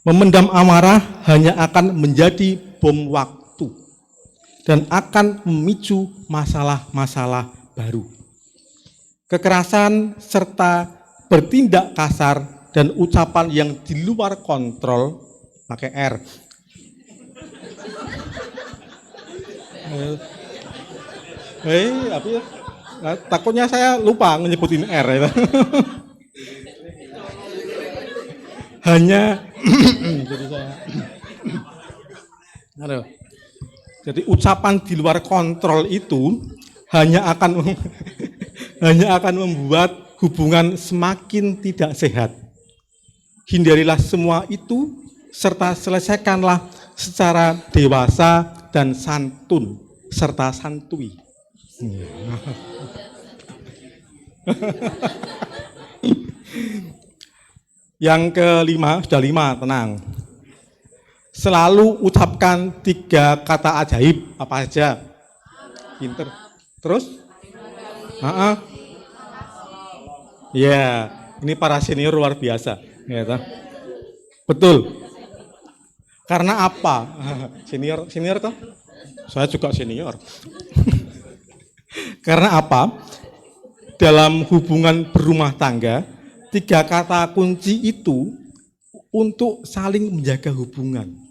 Memendam amarah hanya akan menjadi bom waktu dan akan memicu masalah-masalah baru. Kekerasan serta bertindak kasar dan ucapan yang di luar kontrol, pakai R. Apa ya? Nah, takutnya saya lupa nyebutin R. Ya. Hanya jadi saya. Aduh. Jadi ucapan di luar kontrol itu hanya akan membuat hubungan semakin tidak sehat. Hindarilah semua itu serta selesaikanlah secara dewasa dan santun serta santui. Yang kelima, sudah 5, tenang. Selalu ucapkan 3 kata ajaib, apa aja? Pinter. Terus? Ya, ini para senior luar biasa. Ya, betul. Karena apa? Senior toh? Saya juga senior. Karena apa? Dalam hubungan berumah tangga, 3 kata kunci itu untuk saling menjaga hubungan.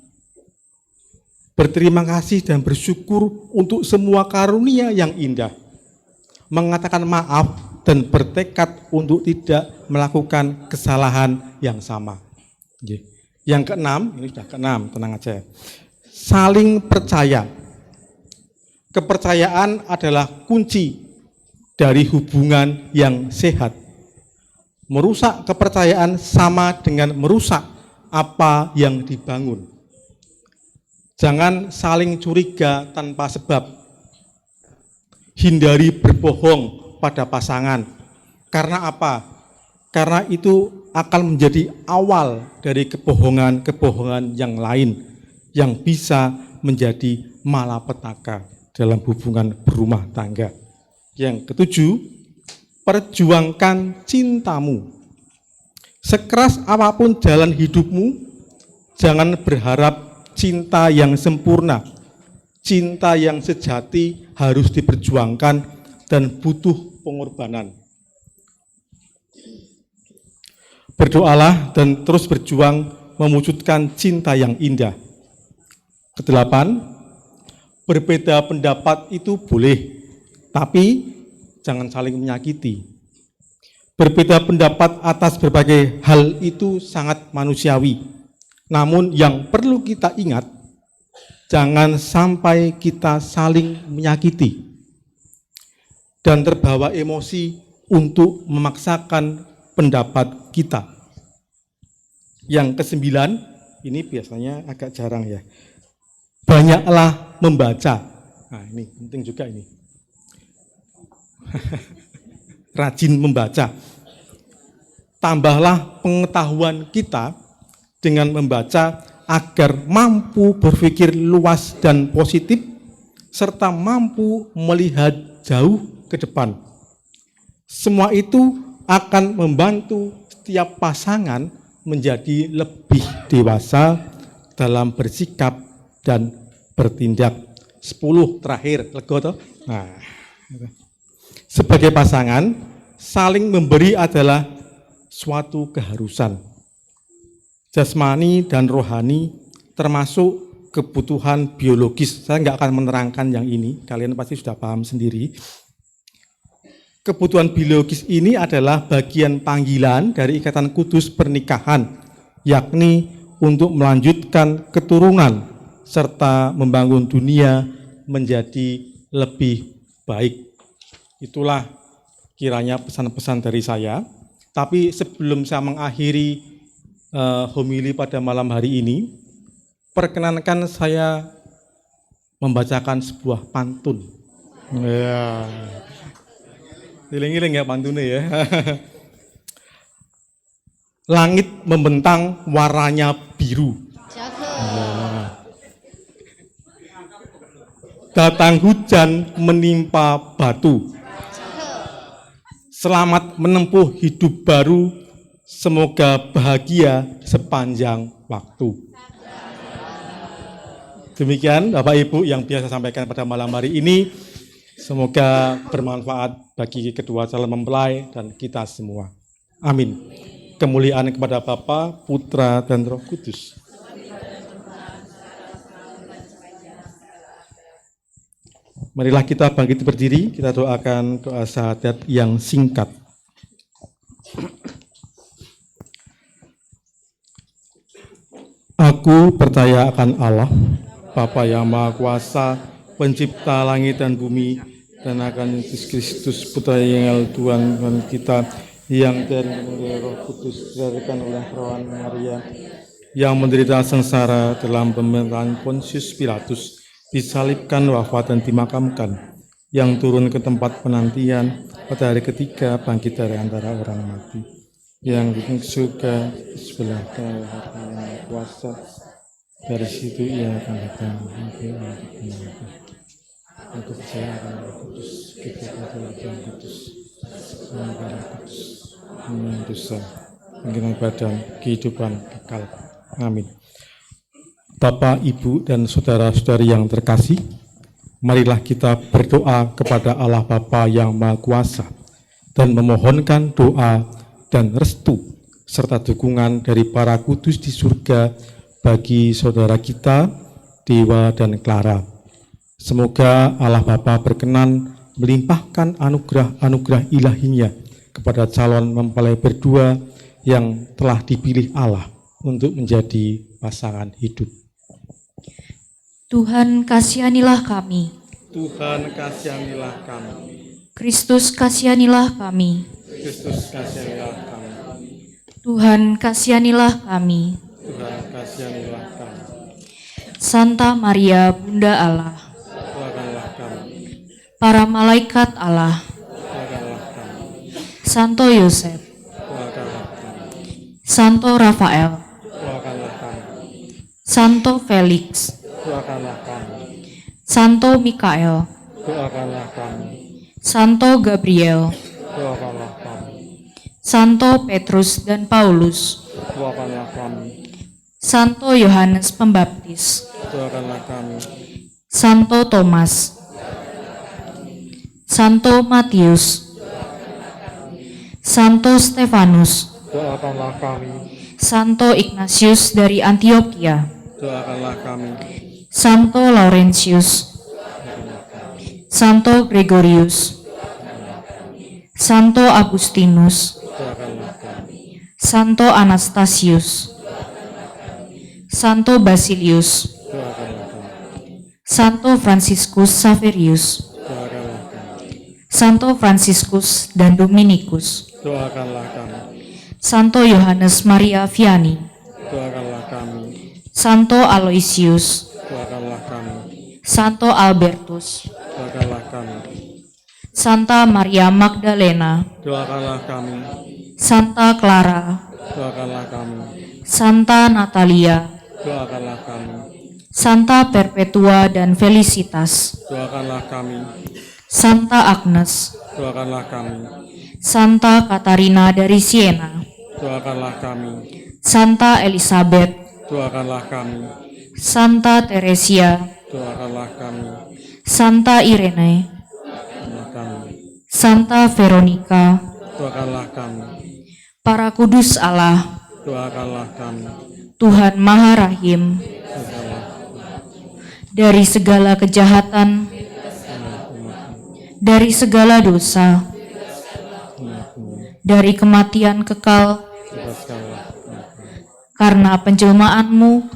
Berterima kasih dan bersyukur untuk semua karunia yang indah. Mengatakan maaf dan bertekad untuk tidak melakukan kesalahan yang sama. Yang keenam, ini sudah keenam, tenang aja. Saling percaya. Kepercayaan adalah kunci dari hubungan yang sehat. Merusak kepercayaan sama dengan merusak apa yang dibangun. Jangan saling curiga tanpa sebab. Hindari berbohong pada pasangan. Karena apa? Karena itu akan menjadi awal dari kebohongan-kebohongan yang lain yang bisa menjadi malapetaka dalam hubungan berumah tangga. Yang ketujuh, perjuangkan cintamu. Sekeras apapun jalan hidupmu, jangan berharap cinta yang sempurna. Cinta yang sejati harus diperjuangkan dan butuh pengorbanan. Berdoalah dan terus berjuang mewujudkan cinta yang indah. Kedelapan, berbeda pendapat itu boleh, tapi jangan saling menyakiti. Berbeda pendapat atas berbagai hal itu sangat manusiawi. Namun yang perlu kita ingat, jangan sampai kita saling menyakiti dan terbawa emosi untuk memaksakan pendapat kita. Yang kesembilan, ini biasanya agak jarang ya. Banyaklah membaca. Nah, ini penting juga ini. Rajin membaca. Tambahlah pengetahuan kita dengan membaca agar mampu berpikir luas dan positif, serta mampu melihat jauh ke depan. Semua itu akan membantu setiap pasangan menjadi lebih dewasa dalam bersikap dan bertindak. 10 terakhir, lego toh? Nah, sebagai pasangan, saling memberi adalah suatu keharusan. Jasmani dan rohani termasuk kebutuhan biologis. Saya nggak akan menerangkan yang ini, kalian pasti sudah paham sendiri. Kebutuhan biologis ini adalah bagian panggilan dari ikatan kudus pernikahan, yakni untuk melanjutkan keturunan serta membangun dunia menjadi lebih baik. Itulah kiranya pesan-pesan dari saya. Tapi sebelum saya mengakhiri homili pada malam hari ini, perkenankan saya membacakan sebuah pantun. Ya. Iling-iling ya pantunnya ya. Langit membentang warnanya biru. Datang hujan menimpa batu. Selamat menempuh hidup baru, semoga bahagia sepanjang waktu. Demikian Bapak Ibu yang biasa sampaikan pada malam hari ini. Semoga bermanfaat bagi kedua calon mempelai dan kita semua. Amin. Kemuliaan kepada Bapa, Putra, dan Roh Kudus. Marilah kita bangkit berdiri, kita doakan doa syahadat yang singkat. Aku percaya akan Allah, Bapa yang Maha Kuasa, Pencipta langit dan bumi, dan akan Yesus Kristus, Putra yang Tuhan kita, yang dari Roh Kudus dilahirkan oleh perawan Maria, yang menderita sengsara dalam pemerintahan Pontius Pilatus, disalibkan, wafat, dan dimakamkan, yang turun ke tempat penantian, pada hari ketiga bangkit dari antara orang mati, yang di surga sebelah kanan yang kuasa, dari situ ia akan datang. Aku percaya akan Roh Kudus, kita Katolik yang kudus, Darah Kudus, mengenai dosa, mengenai badan, kehidupan kekal. Amin. Bapak, Ibu, dan saudara-saudari yang terkasih, marilah kita berdoa kepada Allah Bapa yang Maha Kuasa dan memohonkan doa dan restu serta dukungan dari para kudus di surga bagi saudara kita, Dewa dan Clara. Semoga Allah Bapa berkenan melimpahkan anugerah-anugerah ilahinya kepada calon mempelai berdua yang telah dipilih Allah untuk menjadi pasangan hidup. Tuhan kasihanilah kami. Tuhan kasihanilah kami. Kristus kasihanilah kami. Kristus kasihanilah kami. Tuhan kasihanilah kami. Tuhan kasihanilah kami. Santa Maria Bunda Allah, Doakanlah kami. para malaikat Allah, Doakanlah kami. Santo Yosef, Doakanlah kami. Santo Rafael, Doakanlah kami. Santo Felix, Doakanlah kami. Santo Mikael, Doakanlah kami. Santo Gabriel, Doakanlah kami. Santo Petrus dan Paulus, Doakanlah kami. Santo Yohanes Pembaptis, Doakanlah kami. Santo Thomas, Santo Matius, Santo Stefanus, Doakanlah kami. Santo Ignatius dari Antioquia, Doakanlah kami. Santo Laurentius, Santo Gregorius, Santo Agustinus, Doakanlah kami. Santo Anastasius, Santo Basilius, Doakanlah kami. Santo Franciscus Saverius, Doakanlah kami. Santo Franciscus dan Dominikus, Doakanlah kami. Santo Yohanes Maria Vianney, Doakanlah kami. Santo Aloysius, Doakanlah kami. Santo Albertus, Doakanlah kami. Santa Maria Magdalena, Doakanlah kami. Santa Clara, Doakanlah kami. Santa Natalia, Doakanlah kami. Santa Perpetua dan Felicitas, Doakanlah kami. Santa Agnes, Doakanlah kami. Santa Katarina dari Siena, Doakanlah kami. Santa Elizabeth, Doakanlah kami. Santa Teresia, Doakanlah kami. Santa Irene, Doakanlah kami. Santa Veronica, Doakanlah kami. para kudus Allah, Doakanlah kami. Tuhan Maha Rahim, Doakanlah dari segala kejahatan, dari segala dosa, dari kematian kekal, bebaskanlah. karena penjelmaanmu,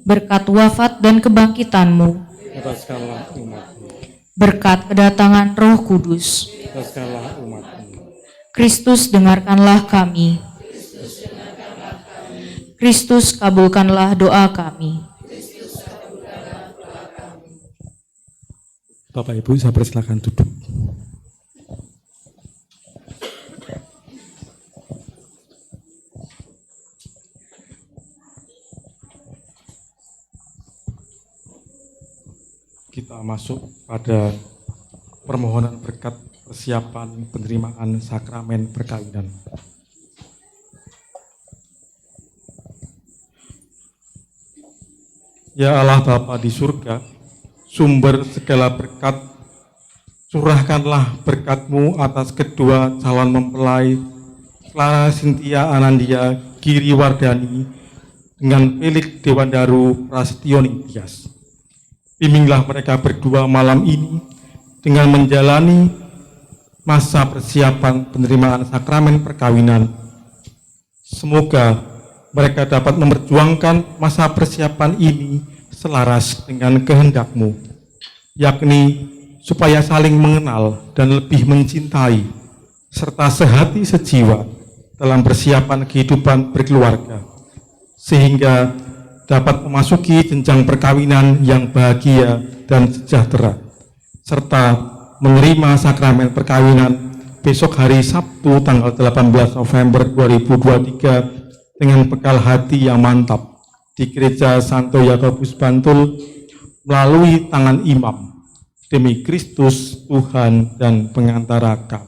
berkat wafat dan kebangkitanmu, Bebaskanlah umatmu. berkat kedatangan Roh Kudus, Bebaskanlah umatmu. Kristus dengarkanlah kami. Kristus kabulkanlah doa kami. Bapak Ibu, saya persilakan duduk. Kita masuk pada permohonan berkat persiapan penerimaan sakramen perkawinan. Ya Allah Bapa di surga, sumber segala berkat, curahkanlah berkat-Mu atas kedua calon mempelai, Clara Cynthia Anandia Giri Wardani dengan Felix Dewandaru Prasetyo Ningtyas. Bimbinglah mereka berdua malam ini dengan menjalani masa persiapan penerimaan sakramen perkawinan. Semoga mereka dapat memperjuangkan masa persiapan ini selaras dengan kehendak-Mu, yakni supaya saling mengenal dan lebih mencintai, serta sehati sejiwa dalam persiapan kehidupan berkeluarga, sehingga dapat memasuki jenjang perkawinan yang bahagia dan sejahtera, serta menerima sakramen perkawinan besok hari Sabtu tanggal 18 November 2023 dengan bekal hati yang mantap di Gereja Santo Yakobus Bantul melalui tangan imam, demi Kristus Tuhan dan pengantara kami.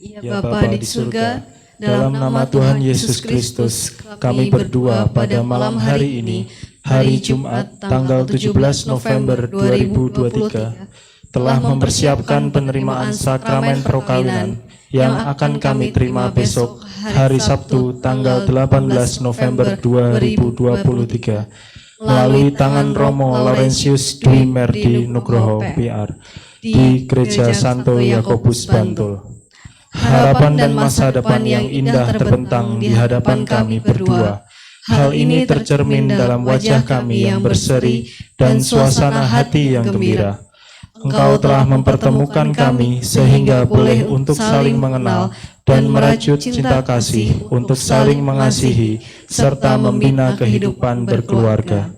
Ya Bapa di surga, dalam nama Tuhan Yesus Kristus, kami berdua pada malam hari ini, hari Jumat tanggal 17 November 2023, telah mempersiapkan penerimaan sakramen perkawinan yang akan kami terima besok hari Sabtu tanggal 18 November 2023 melalui tangan Romo Laurentius Dwi Merdi Nugroho PR di Gereja Santo Yakobus Bantul. Harapan dan masa depan yang indah terbentang di hadapan kami berdua. Hal ini tercermin dalam wajah kami yang berseri dan suasana hati yang gembira. Engkau telah mempertemukan kami sehingga boleh untuk saling mengenal dan merajut cinta kasih untuk saling mengasihi serta membina kehidupan berkeluarga.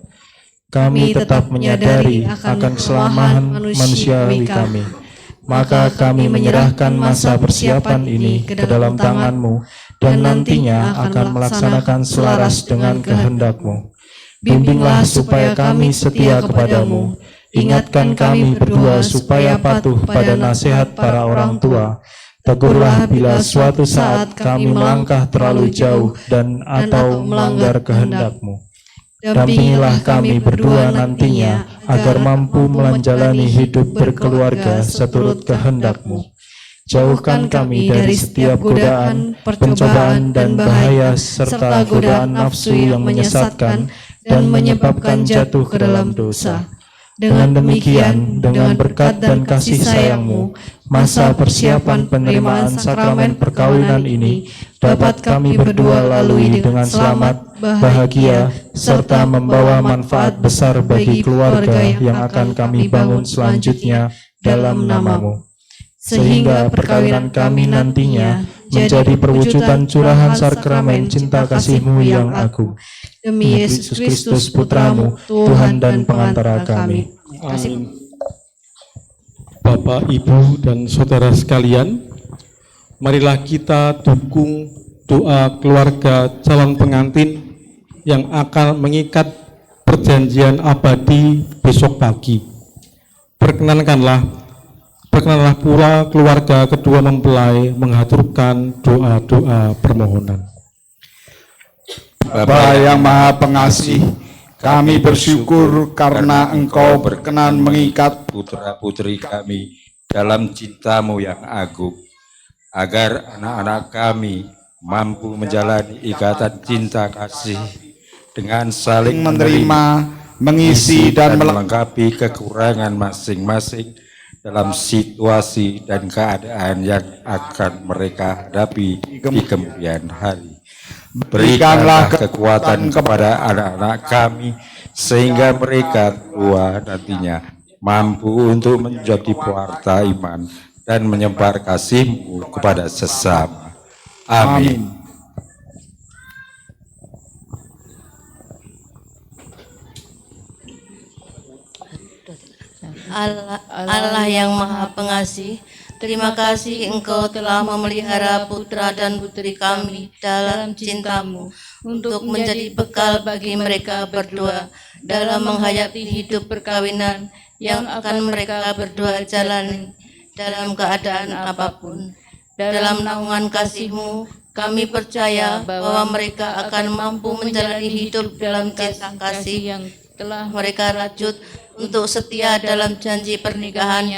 Kami tetap menyadari akan keselamahan manusiawi kami. Maka kami menyerahkan masa persiapan ini ke dalam tangan-Mu dan nantinya akan melaksanakan selaras dengan kehendak-Mu. Bimbinglah supaya kami setia kepada-Mu. Ingatkan kami berdua supaya patuh pada nasihat para orang tua. Tegurlah bila suatu saat kami melangkah terlalu jauh dan atau melanggar kehendak-Mu. Dampingilah kami berdua nantinya agar mampu menjalani hidup berkeluarga seturut kehendak-Mu. Jauhkan kami dari setiap godaan, percobaan, dan bahaya serta godaan nafsu yang menyesatkan dan menyebabkan jatuh ke dalam dosa. Dengan demikian, dengan berkat dan kasih sayang-Mu, masa persiapan penerimaan sakramen perkawinan ini dapat kami berdua lalui dengan selamat, bahagia, serta membawa manfaat besar bagi keluarga yang akan kami bangun selanjutnya dalam nama-Mu. Sehingga perkawinan kami nantinya menjadi perwujudan curahan sakramen cinta kasih-Mu yang agung. Demi Yesus Kristus Putra-Mu, Tuhan dan pengantara kami. Amin. Bapak, Ibu, dan saudara sekalian, marilah kita dukung doa keluarga calon pengantin yang akan mengikat perjanjian abadi besok pagi. Perkenanlah pula keluarga kedua mempelai mengaturkan doa-doa permohonan. Bapa yang Maha Pengasih, kami bersyukur karena Engkau berkenan mengikat putra-putri kami dalam cinta-Mu yang agung, agar anak-anak kami mampu menjalani ikatan cinta kasih dengan saling menerima, mengisi dan melengkapi kekurangan masing-masing dalam situasi dan keadaan yang akan mereka hadapi di kemudian hari. Berikanlah kekuatan kepada anak-anak kami sehingga mereka tua nantinya mampu untuk menjadi pewarta iman dan menyebar kasih-Mu kepada sesama. Amin. Allah yang Maha Pengasih, terima kasih Engkau telah memelihara putra dan putri kami dalam cinta-Mu untuk menjadi bekal bagi mereka berdua dalam menghayati hidup perkawinan yang akan mereka berdua jalani dalam keadaan apapun. Dalam naungan kasih-Mu, kami percaya bahwa mereka akan mampu menjalani hidup dalam cinta kasih yang telah mereka rajut untuk setia dalam janji pernikahan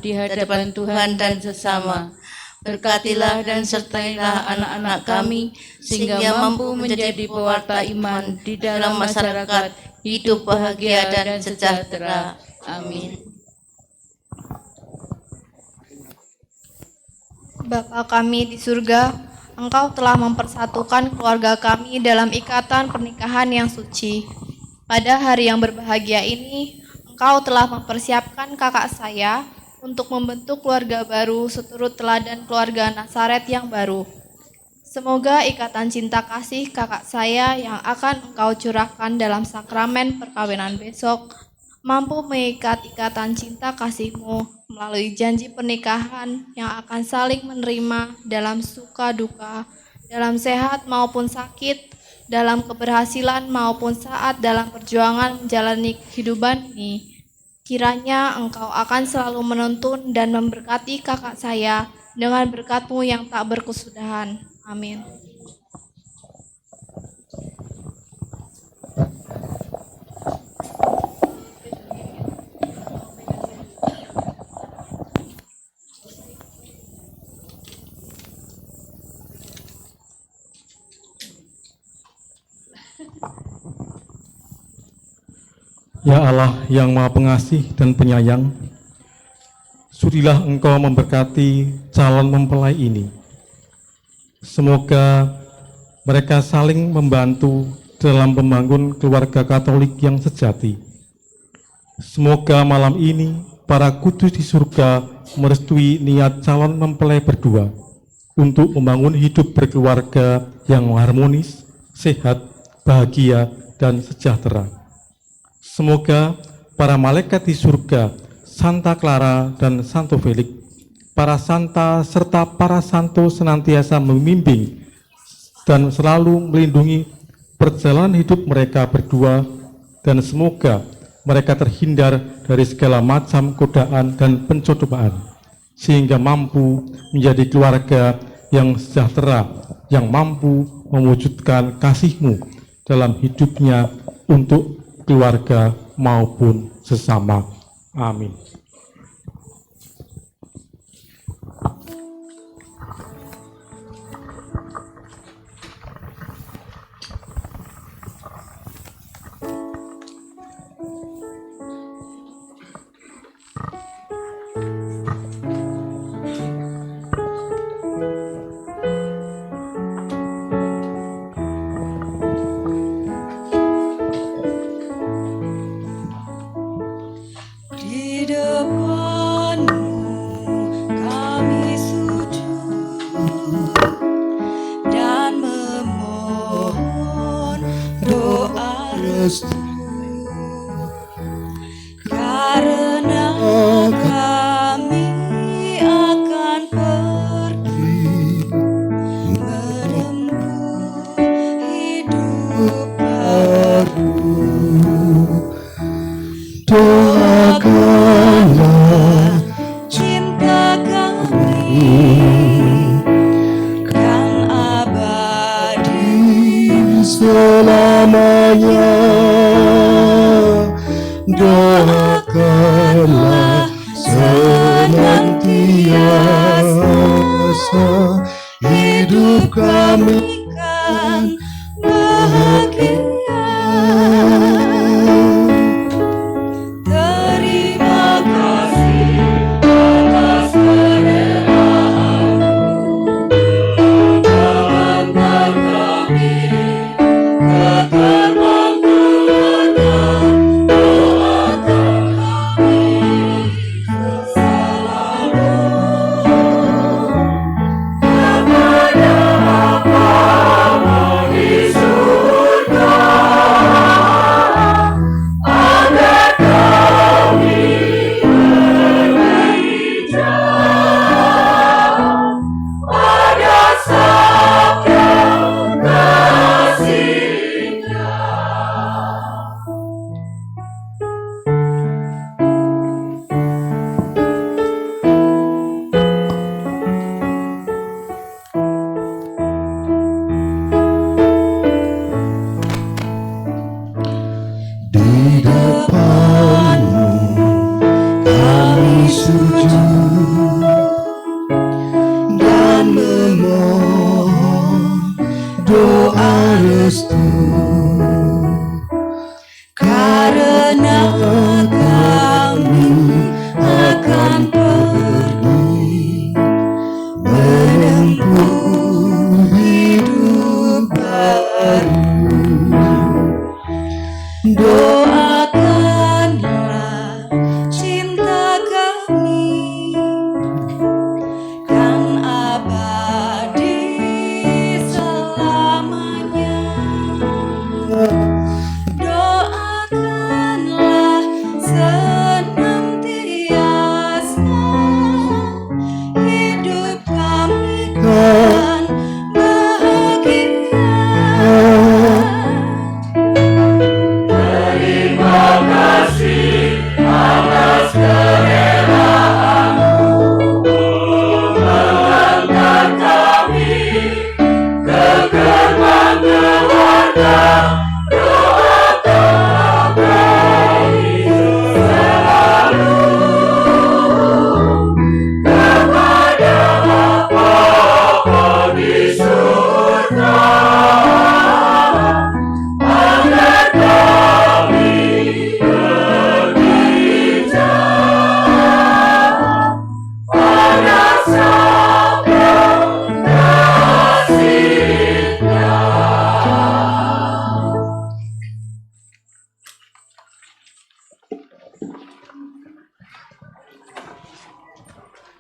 di hadapan Tuhan dan sesama. Berkatilah dan sertailah anak-anak kami sehingga mampu menjadi pewarta iman di dalam masyarakat, hidup bahagia dan sejahtera. Amin. Bapa kami di surga, Engkau telah mempersatukan keluarga kami dalam ikatan pernikahan yang suci. Pada hari yang berbahagia ini, Engkau telah mempersiapkan kakak saya untuk membentuk keluarga baru seturut teladan keluarga Nazaret yang baru. Semoga ikatan cinta kasih kakak saya yang akan Engkau curahkan dalam sakramen perkawinan besok mampu mengikat ikatan cinta kasih-Mu melalui janji pernikahan yang akan saling menerima dalam suka duka, dalam sehat maupun sakit, dalam keberhasilan maupun saat dalam perjuangan menjalani kehidupan ini. Kiranya Engkau akan selalu menuntun dan memberkati kakak saya dengan berkat-Mu yang tak berkesudahan. Amin. Ya Allah yang Maha Pengasih dan Penyayang, sudilah Engkau memberkati calon mempelai ini. Semoga mereka saling membantu dalam membangun keluarga Katolik yang sejati. Semoga malam ini para kudus di surga merestui niat calon mempelai berdua untuk membangun hidup berkeluarga yang harmonis, sehat, bahagia, dan sejahtera. Semoga para malaikat di surga, Santa Clara dan Santo Felix, para santa serta para santo senantiasa membimbing dan selalu melindungi perjalanan hidup mereka berdua, dan semoga mereka terhindar dari segala macam godaan dan pencobaan, sehingga mampu menjadi keluarga yang sejahtera, yang mampu mewujudkan kasih-Mu dalam hidupnya untuk keluarga maupun sesama. Amin. Karena kami akan pergi menempuh hidup baru. Doakanlah cinta kami kan abadi selamanya. Doakanlah senantiasa hidup kami kan bahagia. Terima kasih atas kerelaanmu mengantar kami ke gerbang keluarga. Doakan kami selalu kepada Bapa di surga, agar kami bergereja pada sabda kasih-Nya. di depanmu kami sujud dan memohon doa restu. Karena kami akan pergi menempuh hidup baru. Doakanlah cinta kami kan abadi selamanya. Doakanlah senantiasa hidup kami kan bahagia. Terima kasih atas kerelaanmu mengantar kami ke gerbang keluarga. Doakan kami selalu kepada Bapa di surga, agar kami bergereja pada sabda kasih-Nya.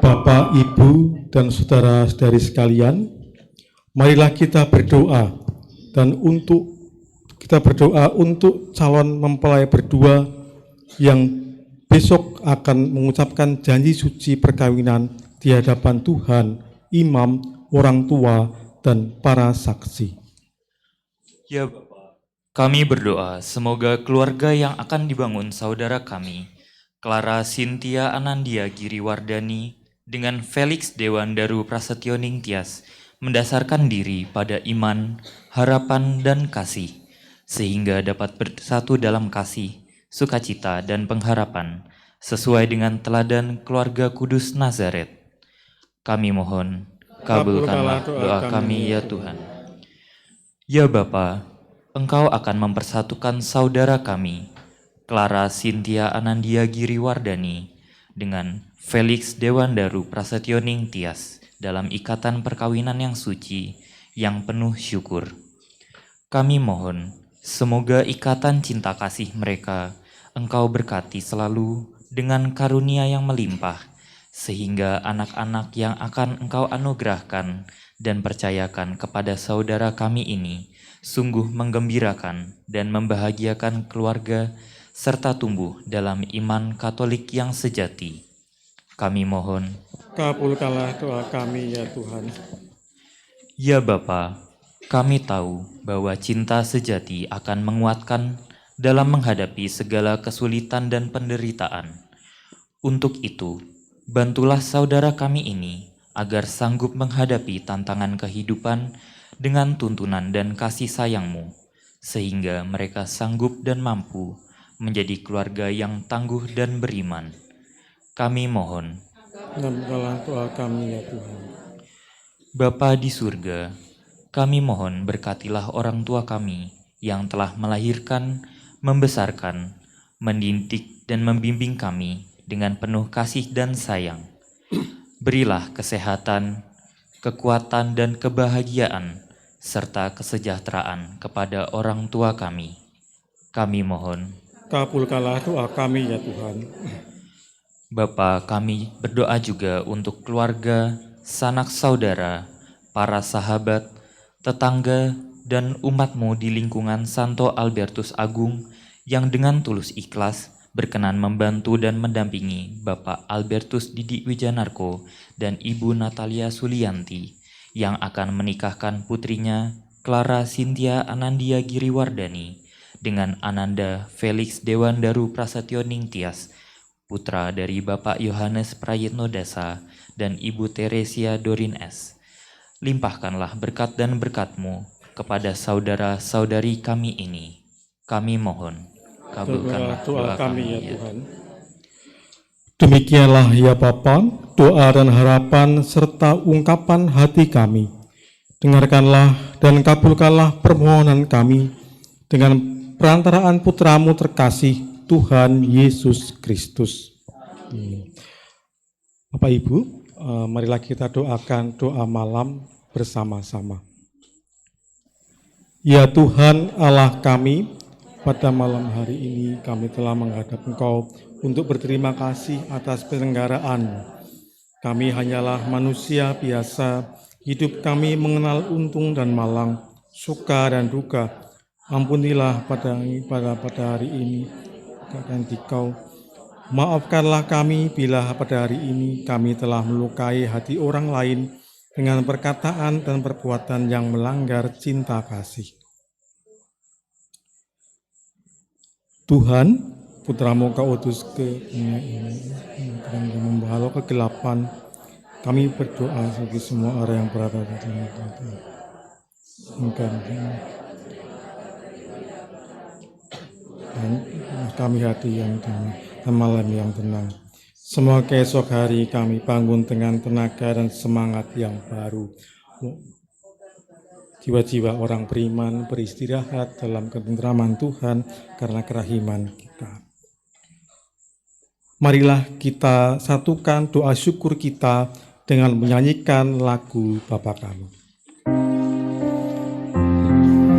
Bapak, Ibu, dan saudara-saudari sekalian, marilah kita berdoa untuk calon mempelai berdua yang besok akan mengucapkan janji suci perkawinan di hadapan Tuhan, imam, orang tua, dan para saksi. Ya Bapa, kami berdoa semoga keluarga yang akan dibangun saudara kami, Clara Cynthia Anandia Giriwardani dengan Felix Dewandaru Prasetyo Ningtyas, mendasarkan diri pada iman, harapan, dan kasih, sehingga dapat bersatu dalam kasih, sukacita, dan pengharapan, sesuai dengan teladan keluarga kudus Nazaret. Kami mohon, kabulkanlah doa kami ya Tuhan. Ya Bapa, Engkau akan mempersatukan saudara kami, Clara Cynthia Anandia Giriwardani, dengan Felix Dewandaru Prasetyo Ningtyas dalam ikatan perkawinan yang suci, yang penuh syukur. Kami mohon, semoga ikatan cinta kasih mereka Engkau berkati selalu dengan karunia yang melimpah, sehingga anak-anak yang akan Engkau anugerahkan dan percayakan kepada saudara kami ini sungguh menggembirakan dan membahagiakan keluarga serta tumbuh dalam iman Katolik yang sejati. Kami mohon, Kabulkanlah doa kami ya Tuhan. ya Bapa, kami tahu bahwa cinta sejati akan menguatkan dalam menghadapi segala kesulitan dan penderitaan. Untuk itu, bantulah saudara kami ini agar sanggup menghadapi tantangan kehidupan dengan tuntunan dan kasih sayang-Mu, sehingga mereka sanggup dan mampu menjadi keluarga yang tangguh dan beriman. Kami mohon, Kabulkanlah doa kami ya Tuhan. Bapa di surga, kami mohon berkatilah orang tua kami yang telah melahirkan, membesarkan, mendidik dan membimbing kami dengan penuh kasih dan sayang. Berilah kesehatan, kekuatan dan kebahagiaan, serta kesejahteraan kepada orang tua kami. Kami mohon, Kabulkanlah doa kami ya Tuhan. Bapa, kami berdoa juga untuk keluarga, sanak saudara, para sahabat, tetangga, dan umat-Mu di lingkungan Santo Albertus Agung yang dengan tulus ikhlas berkenan membantu dan mendampingi Bapak Albertus Didi Wijanarko dan Ibu Natalia Sulianti yang akan menikahkan putrinya Clara Cynthia Anandia Giriwardani dengan Ananda Felix Dewandaru Prasetyo Ningtyas, putra dari Bapak Yohanes Prayitno Dasa dan Ibu Teresia Dorin S. Limpahkanlah berkat dan berkat-Mu kepada saudara-saudari kami ini. Kami mohon, kabulkanlah doa kami ya Tuhan. Demikianlah ya Bapa, doa dan harapan serta ungkapan hati kami. Dengarkanlah dan kabulkanlah permohonan kami dengan perantaraan Putra-Mu terkasih, Tuhan Yesus Kristus. Bapak Ibu, marilah kita doakan doa malam bersama-sama. Ya Tuhan Allah kami, pada malam hari ini kami telah menghadap Engkau untuk berterima kasih atas penyelenggaraan-Mu. Kami hanyalah manusia biasa, hidup kami mengenal untung dan malang, suka dan duka. Ampunilah pada hari ini keadaan Dikau. Maafkanlah kami bila pada hari ini kami telah melukai hati orang lain dengan perkataan dan perbuatan yang melanggar cinta kasih. Tuhan, Putra-Mu Kau utus ke dunia ini untuk membahalau kegelapan. Kami berdoa bagi semua orang yang berada di dalam dan kami hati yang tenang dan malam yang tenang. Semoga esok hari kami bangun dengan tenaga dan semangat yang baru. Jiwa-jiwa orang beriman beristirahat dalam ketentraman Tuhan karena kerahiman kita. Marilah kita satukan doa syukur kita dengan menyanyikan lagu Bapa Kami. Datanglah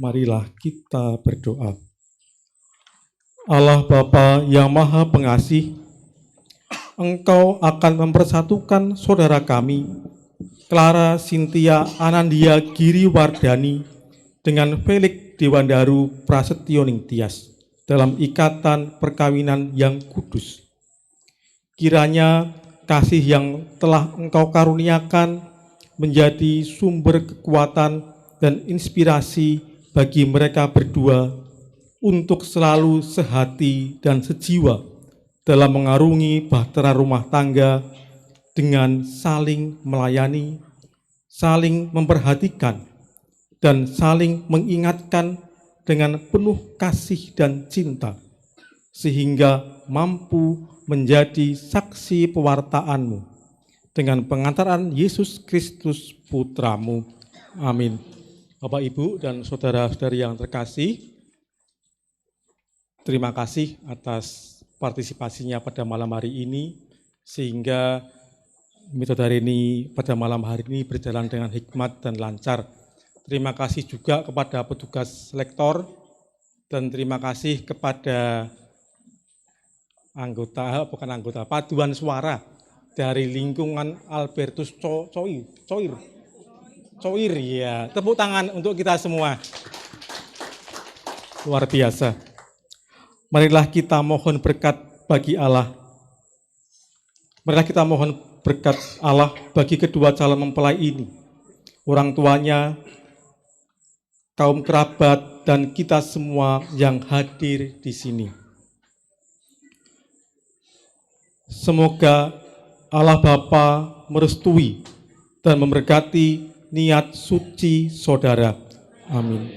Marilah kita berdoa. Allah Bapa yang Maha Pengasih, Engkau akan mempersatukan saudara kami, Clara Cynthia Anandia Giriwardani, dengan Felix Dewandaru Prasetyo Ningtyas dalam ikatan perkawinan yang kudus. Kiranya kasih yang telah Engkau karuniakan menjadi sumber kekuatan dan inspirasi bagi mereka berdua untuk selalu sehati dan sejiwa dalam mengarungi bahtera rumah tangga dengan saling melayani, saling memperhatikan, dan saling mengingatkan dengan penuh kasih dan cinta, sehingga mampu menjadi saksi pewartaan-Mu dengan pengantaran Yesus Kristus Putra-Mu. Amin. Bapak, Ibu, dan saudara-saudari yang terkasih, terima kasih atas partisipasinya pada malam hari ini, sehingga Midodareni pada malam hari ini berjalan dengan hikmat dan lancar. Terima kasih juga kepada petugas lektor, dan terima kasih kepada paduan suara dari lingkungan Albertus Coir, ya. Tepuk tangan untuk kita semua. Luar biasa. Marilah kita mohon berkat bagi Allah. Marilah kita mohon berkat Allah bagi kedua calon mempelai ini, orang tuanya, kaum kerabat, dan kita semua yang hadir di sini. Semoga Allah Bapa merestui dan memberkati niat suci saudara. Amin.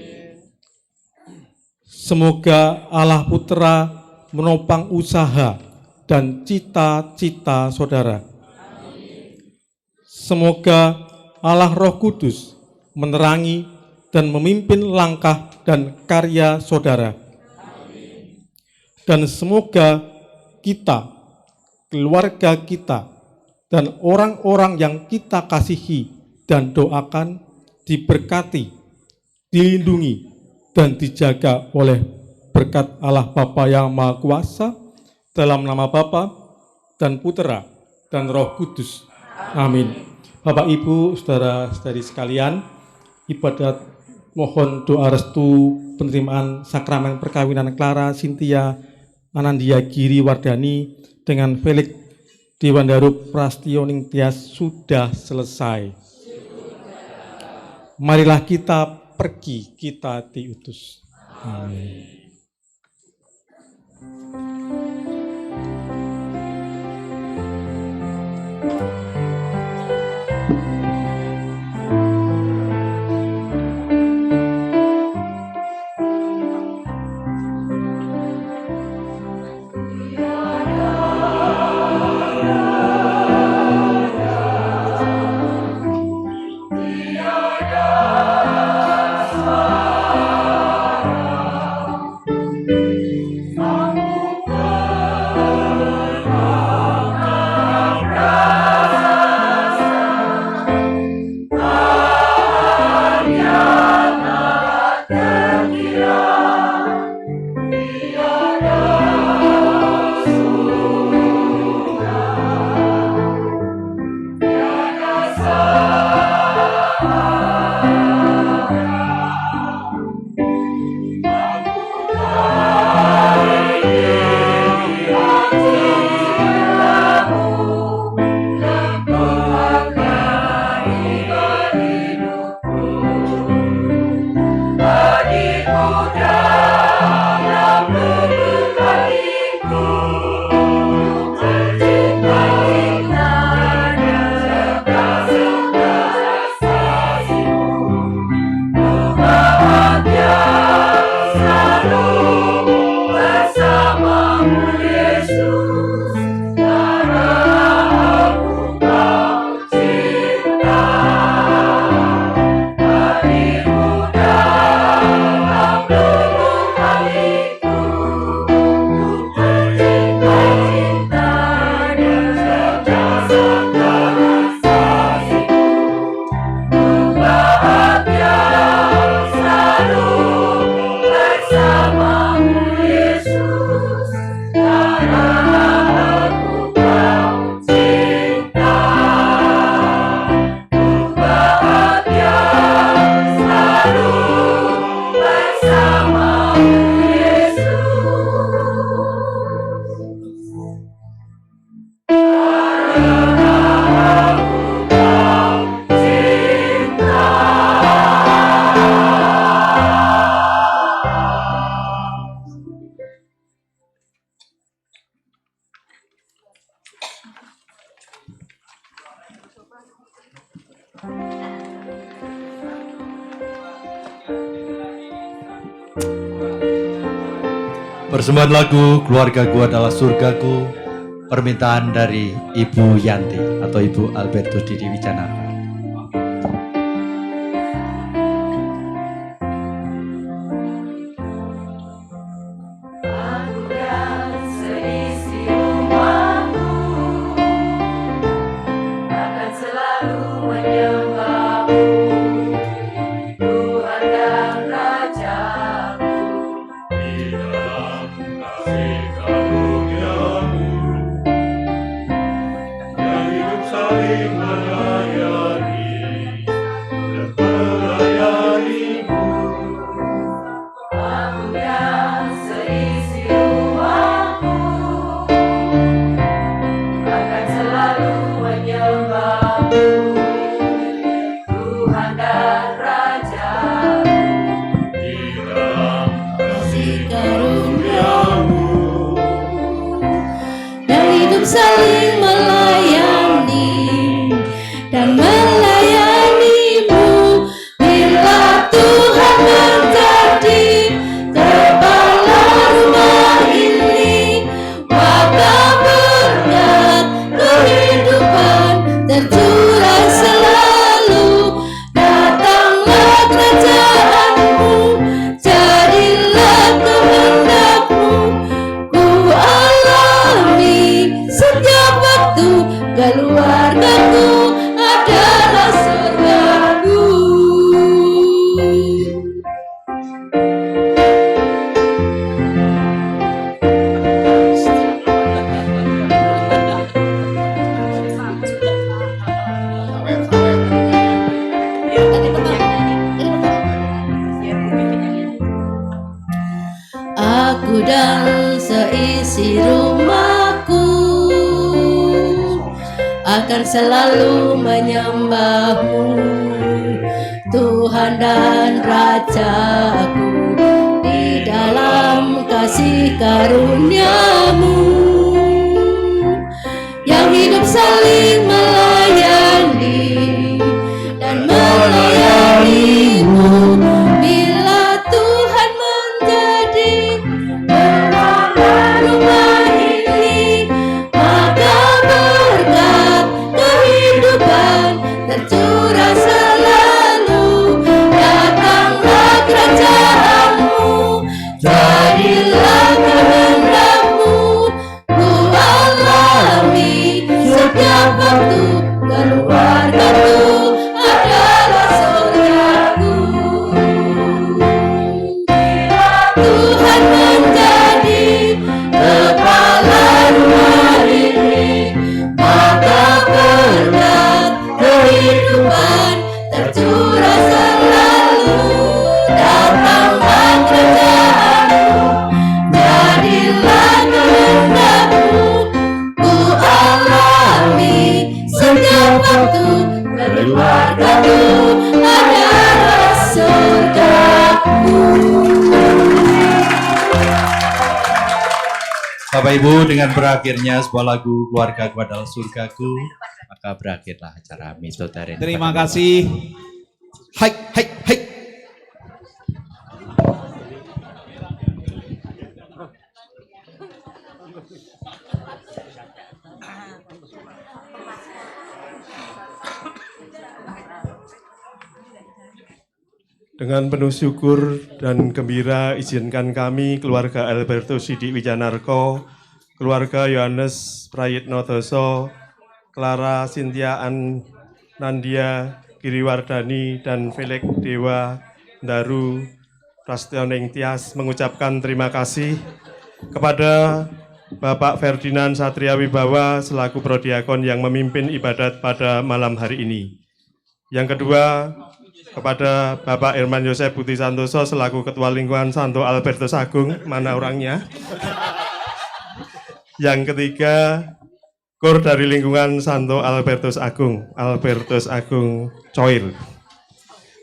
Semoga Allah Putra menopang usaha dan cita-cita saudara. Semoga Allah Roh Kudus menerangi dan memimpin langkah dan karya saudara. Dan semoga kita, keluarga kita, dan orang-orang yang kita kasihi dan doakan diberkati, dilindungi, dan dijaga oleh berkat Allah Bapa yang Maha Kuasa, dalam nama Bapa dan Putera dan Roh Kudus. Amin. Bapak, Ibu, saudara-saudari sekalian, ibadat mohon doa restu penerimaan sakramen perkawinan Clara Cynthia Anandia Giriwardani dengan Felix Dewandaru Prasetyo Ningtyas sudah selesai. Marilah kita pergi, kita diutus. Amin. Persembahan lagu Keluargaku Adalah Surgaku, permintaan dari Ibu Yanti atau Ibu Albertus Didi Wijanarka. Saling melayani dan melayanimu bila Tuhan menjadi kepala rumah ini, maka berkat kehidupan tercurah selalu. Datanglah kerajaanmu, jadilah kehendakmu, ku alami setiap waktu keluargaku adalah surgaku. Aku dan seisi rumahku akan selalu menyembahmu, Tuhan dan Rajaku, di dalam kasih karunia-Mu yang hidup saling melayani dan melayanimu. Bila Tuhan menjadi kepala rumah ini, maka berkat kehidupan tercurah selalu. Datanglah kerajaanmu, jadilah kehendakmu, ku alami setiap waktu keluargaku adalah surgaku. Tuhan menjadi kepala rumah ini, maka berkat kehidupan tercurah selalu. Datanglah kerajaanmu, jadilah kehendakmu, ku alami setiap waktu keluargaku adalah surgaku. Bapak Ibu, dengan berakhirnya sebuah lagu Keluargaku Adalah Surgaku, maka berakhirlah acara Midodareni. Terima kasih. Hai, hai, hai. Dengan penuh syukur dan gembira, izinkan kami, keluarga Albertus Didi Wijanarko, keluarga Yohanes Prayitno Doso, Clara Cynthia Nandia Giriwardani, dan Felix Dewa Daru Prastioning Tias mengucapkan terima kasih kepada Bapak Ferdinand Satria Wibawa selaku prodiakon yang memimpin ibadat pada malam hari ini. Yang kedua, kepada Bapak Irman Yosef Putri Santoso selaku Ketua Lingkungan Santo Albertus Agung, mana orangnya? Yang ketiga, Kur dari Lingkungan Santo Albertus Agung Coil.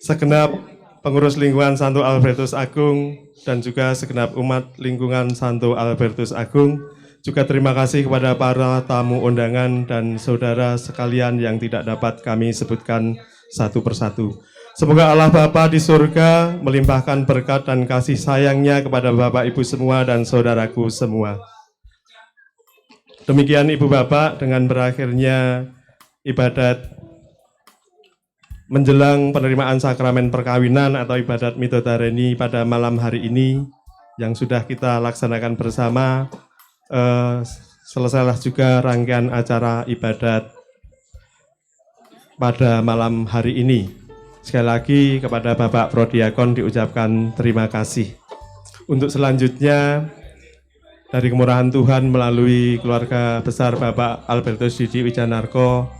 Segenap pengurus lingkungan Santo Albertus Agung dan juga segenap umat lingkungan Santo Albertus Agung, Juga terima kasih kepada para tamu undangan dan saudara sekalian yang tidak dapat kami sebutkan satu persatu. Semoga Allah Bapa di surga melimpahkan berkat dan kasih sayangnya kepada Bapak Ibu semua dan saudaraku semua. Demikian Ibu Bapak, dengan berakhirnya ibadat menjelang penerimaan sakramen perkawinan atau ibadat Midodareni pada malam hari ini yang sudah kita laksanakan bersama, selesailah juga rangkaian acara ibadat pada malam hari ini. Sekali lagi kepada Bapak Prodiakon diucapkan terima kasih. Untuk selanjutnya dari kemurahan Tuhan melalui keluarga besar Bapak Albertus Didi Wijanarko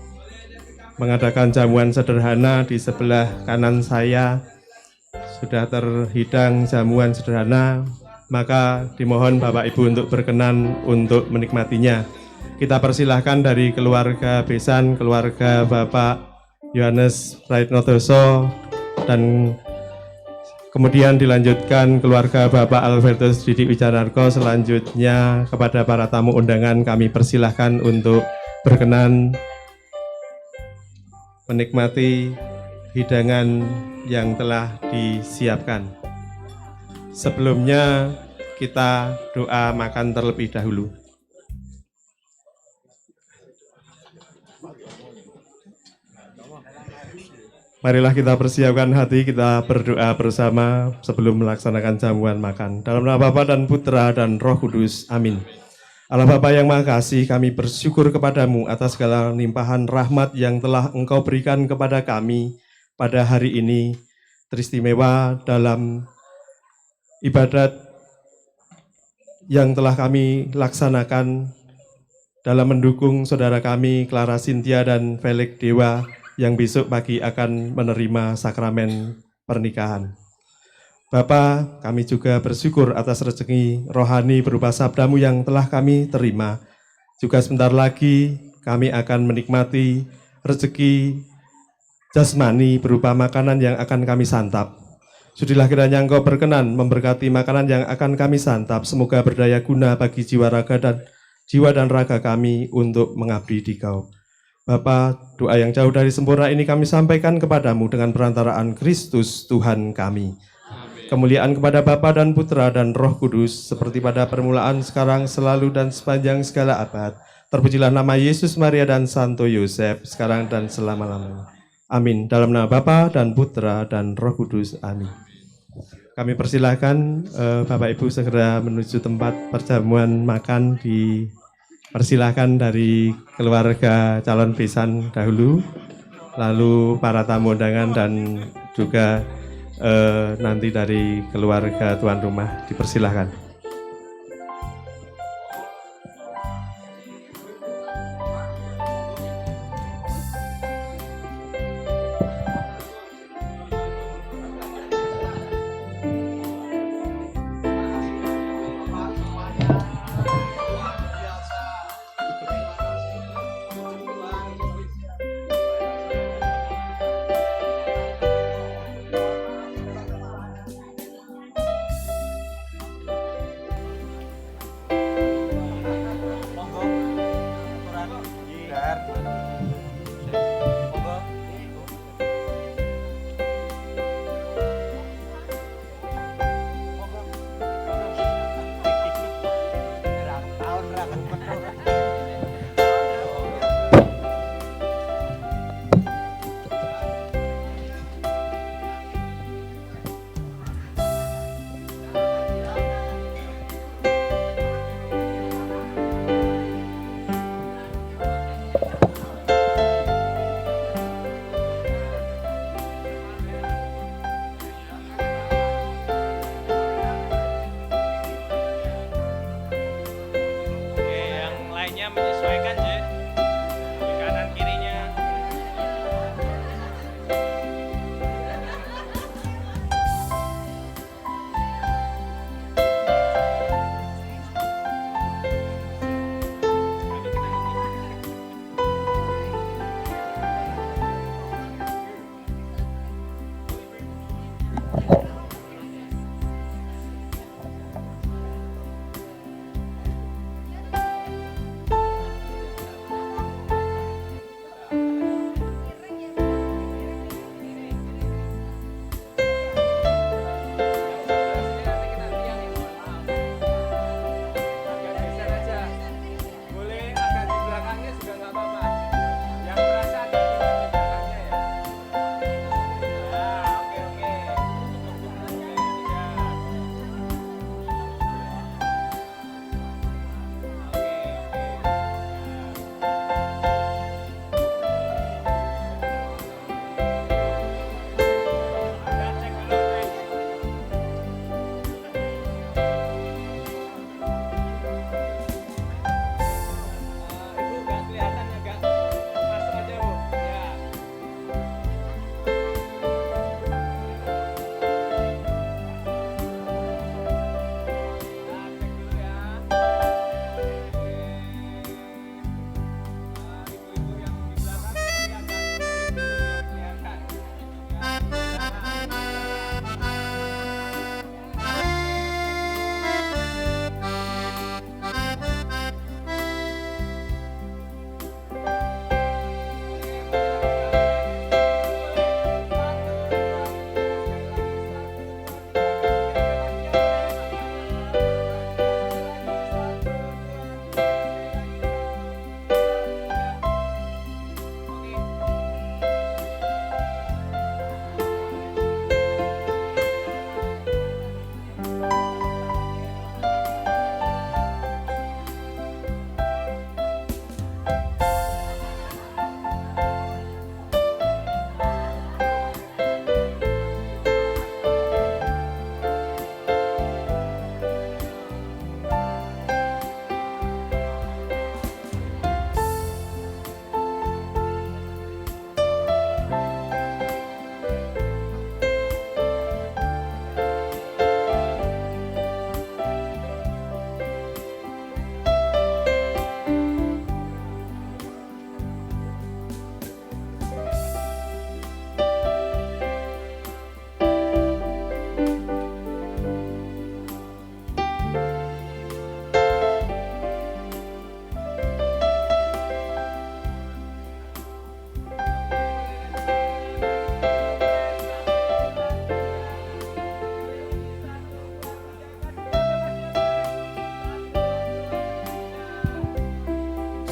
mengadakan jamuan sederhana di sebelah kanan saya. Sudah terhidang jamuan sederhana, maka dimohon Bapak Ibu untuk berkenan untuk menikmatinya. Kita persilahkan dari keluarga besan, keluarga Bapak Yohanes Praitnodoso, dan kemudian dilanjutkan keluarga Bapak Albertus Didi Wijanarko. Selanjutnya kepada para tamu undangan kami persilahkan untuk berkenan menikmati hidangan yang telah disiapkan. Sebelumnya kita doa makan terlebih dahulu. Marilah kita persiapkan hati, kita berdoa bersama sebelum melaksanakan jamuan makan. Dalam nama Bapa dan Putra dan Roh Kudus. Amin. Allah Bapa yang Maha Kasih, kami bersyukur kepadamu atas segala limpahan rahmat yang telah Engkau berikan kepada kami pada hari ini. Teristimewa dalam ibadat yang telah kami laksanakan dalam mendukung saudara kami Clara Cynthia dan Felix Dewa yang besok pagi akan menerima sakramen pernikahan. Bapa, kami juga bersyukur atas rezeki rohani berupa sabdamu yang telah kami terima. Juga sebentar lagi kami akan menikmati rezeki jasmani berupa makanan yang akan kami santap. Sudilah kiranya Engkau berkenan memberkati makanan yang akan kami santap. Semoga berdaya guna bagi jiwa dan raga kami untuk mengabdi di Kau. Bapa, doa yang jauh dari sempurna ini kami sampaikan kepadamu dengan perantaraan Kristus Tuhan kami. Kemuliaan kepada Bapa dan Putra dan Roh Kudus, seperti pada permulaan, sekarang, selalu, dan sepanjang segala abad. Terpujilah nama Yesus, Maria, dan Santo Yosef, sekarang dan selama-lamanya. Amin. Dalam nama Bapa dan Putra dan Roh Kudus. Amin. Kami persilahkan Bapak Ibu segera menuju tempat perjamuan makan. Persilahkan dari keluarga calon besan dahulu, lalu para tamu undangan dan juga nanti dari keluarga tuan rumah dipersilahkan.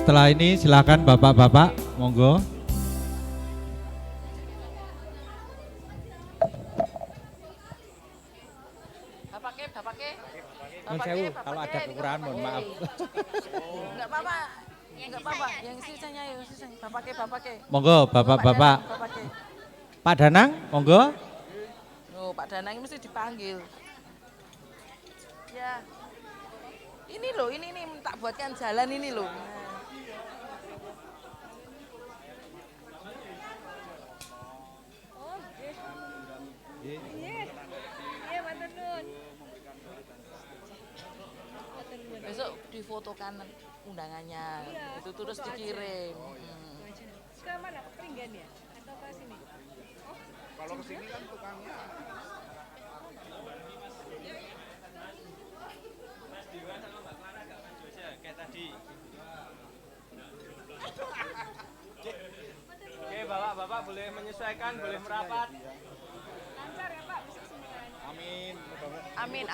setelah ini silakan bapak-bapak, monggo. Nun sewu, kalau ada kekurangan mohon maaf. Enggak apa-apa. Enggak apa-apa. Yang sisanya ya sisanya. Bapake. Monggo bapak-bapak. Pak Danang, monggo. Oh, Pak Danang ini mesti dipanggil. Ya. Ini loh, ini nih tak buatkan jalan ini loh. Besok difotokan undangannya, itu terus dikirim. Ke mana? Ke Pringgan ya? Atau ke sini? Kalau ke sini kan tukangnya. Kayak tadi. Oke, bapak-bapak boleh menyesuaikan, boleh merapat. Lancar ya Pak, bisa semuanya. Amin. Amin.